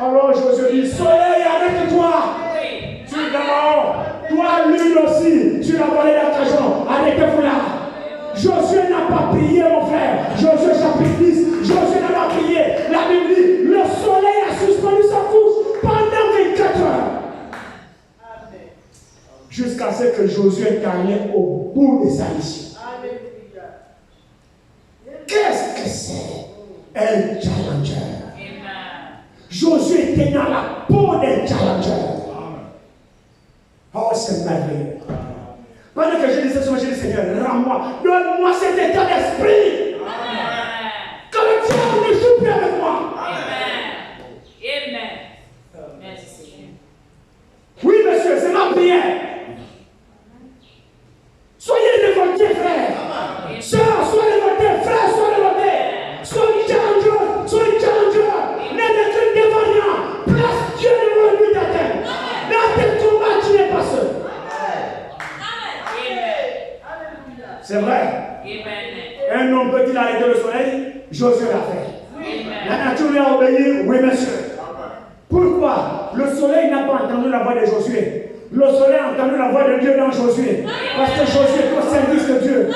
Alors Josué dit, soleil, arrête-toi. Tu es d'abord. Toi, lune aussi, tu l'as volé d'Arcajon. Arrêtez-vous là. Josué n'a pas prié, mon frère. Josué chapitre 10. Josué n'a pas prié. La Bible dit, le soleil a suspendu sa course pendant 24 heures. Jusqu'à ce que Josué gagne au bout de sa mission. Qu'est-ce que c'est? Un challenger. Josué était dans la peau d'un challenger. Oh, c'est merveilleux. Pendant que je disais ça, je dis Seigneur, rends-moi, donne-moi cet état d'esprit. Que le diable ne joue plus avec moi. Oui, monsieur, c'est ma prière. Soyez révoltés, frère. Sœurs, soyez révoltés, frère, soyez révoltés. Soyez challenger, soyez challenger. Ne décline devant rien. Place Dieu devant le but d'atteindre. Dans tes combats, tu n'es pas seul. C'est vrai. Un homme peut-il arrêter le soleil? Josué l'a fait. La nature lui a obéi? Oui, monsieur. Pourquoi? Le soleil n'a pas entendu la voix de Josué. Le soleil a entendu la voix de Dieu dans Josué. Parce que Josué est au service de Dieu.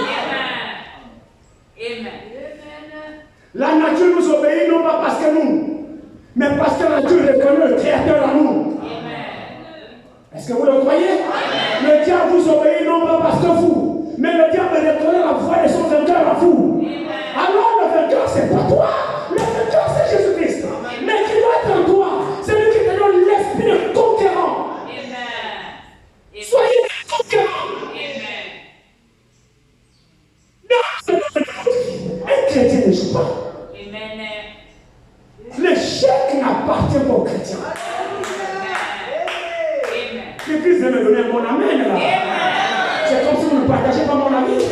La nature nous obéit non pas parce que nous, mais parce que la nature reconnaît le Créateur en nous. Est-ce que vous le croyez? Le diable vous obéit non pas parce que vous, mais le diable reconnaît la voix de son vainqueur en vous. Alors le vainqueur, c'est pas toi. Le vainqueur, c'est Jésus-Christ. n'appartient pas aux chrétiens. L'Église vient me donner un bon amen là. C'est comme si vous ne partagez pas mon avis.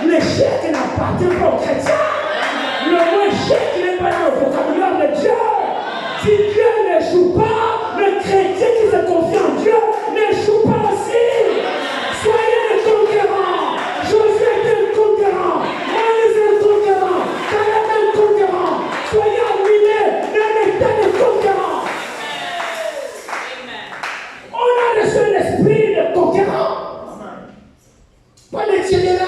L'échec n'appartient pas aux chrétiens. Le mot échec n'est pas dans le vocabulaire de Dieu. Si Dieu n'échoue pas, le chrétien qui se confie en Dieu n'échoue pas aussi. Soyez des conquérants. Josué était un conquérant. Moïse est un conquérant. Caleb est un conquérant. Soyez animés d'un état de conquérant. On a reçu l'esprit de conquérant. Pas de tirer là,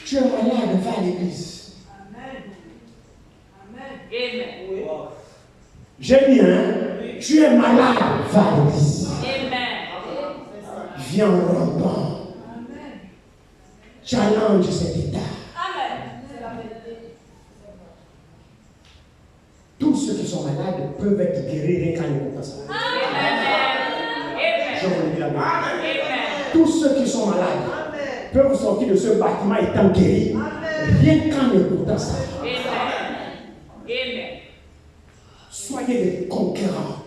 tu es malade, va à l'église. J'ai dit, hein, tu es malade, va à l'église. Viens en rampant. Challenge cet état. Tous ceux qui sont malades peuvent être guéris quand ils font ça. Je vous le dis la vérité. Tous ceux qui sont malades peuvent sortir de ce bâtiment étant guéris. Rien qu'en écoutant ça. Soyez des conquérants.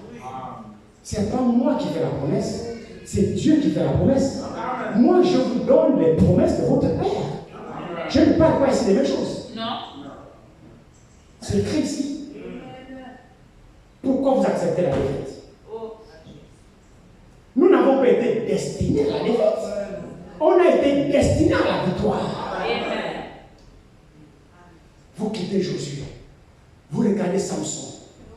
Ce n'est pas moi qui fais la promesse, c'est Dieu qui fait la promesse. Moi, je vous donne les promesses de votre Père. Je ne parle pas ici des mêmes choses. Non. C'est écrit ici. Pourquoi vous acceptez la défaite? Nous n'avons pas été destinés à la défaite. On a été destinés à la victoire. Vous quittez Josué. Vous regardez Samson.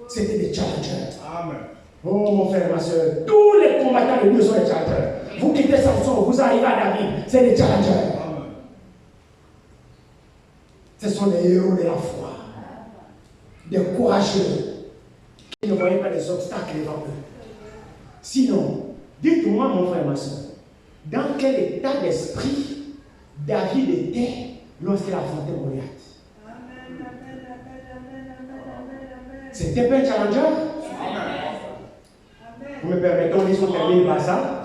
C'était des challengers. Amen. Oh mon frère et ma soeur, tous les combattants de Dieu sont des challengers. Vous quittez Samson, vous arrivez à David, c'est des challengers. Amen. Ce sont des héros de la foi. Des courageux qui ne voyaient pas les obstacles devant eux. Sinon, dites-moi mon frère et ma soeur, dans quel état d'esprit David était lorsqu'il affrontait Goliath? C'était pas un challenger? Vous me permettez, on termine par ça?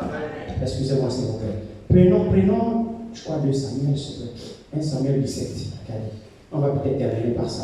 Excusez-moi, s'il vous plaît. Prenons, je crois, 2 Samuel, s'il vous plaît. 1 Samuel 17. On va peut-être terminer par ça.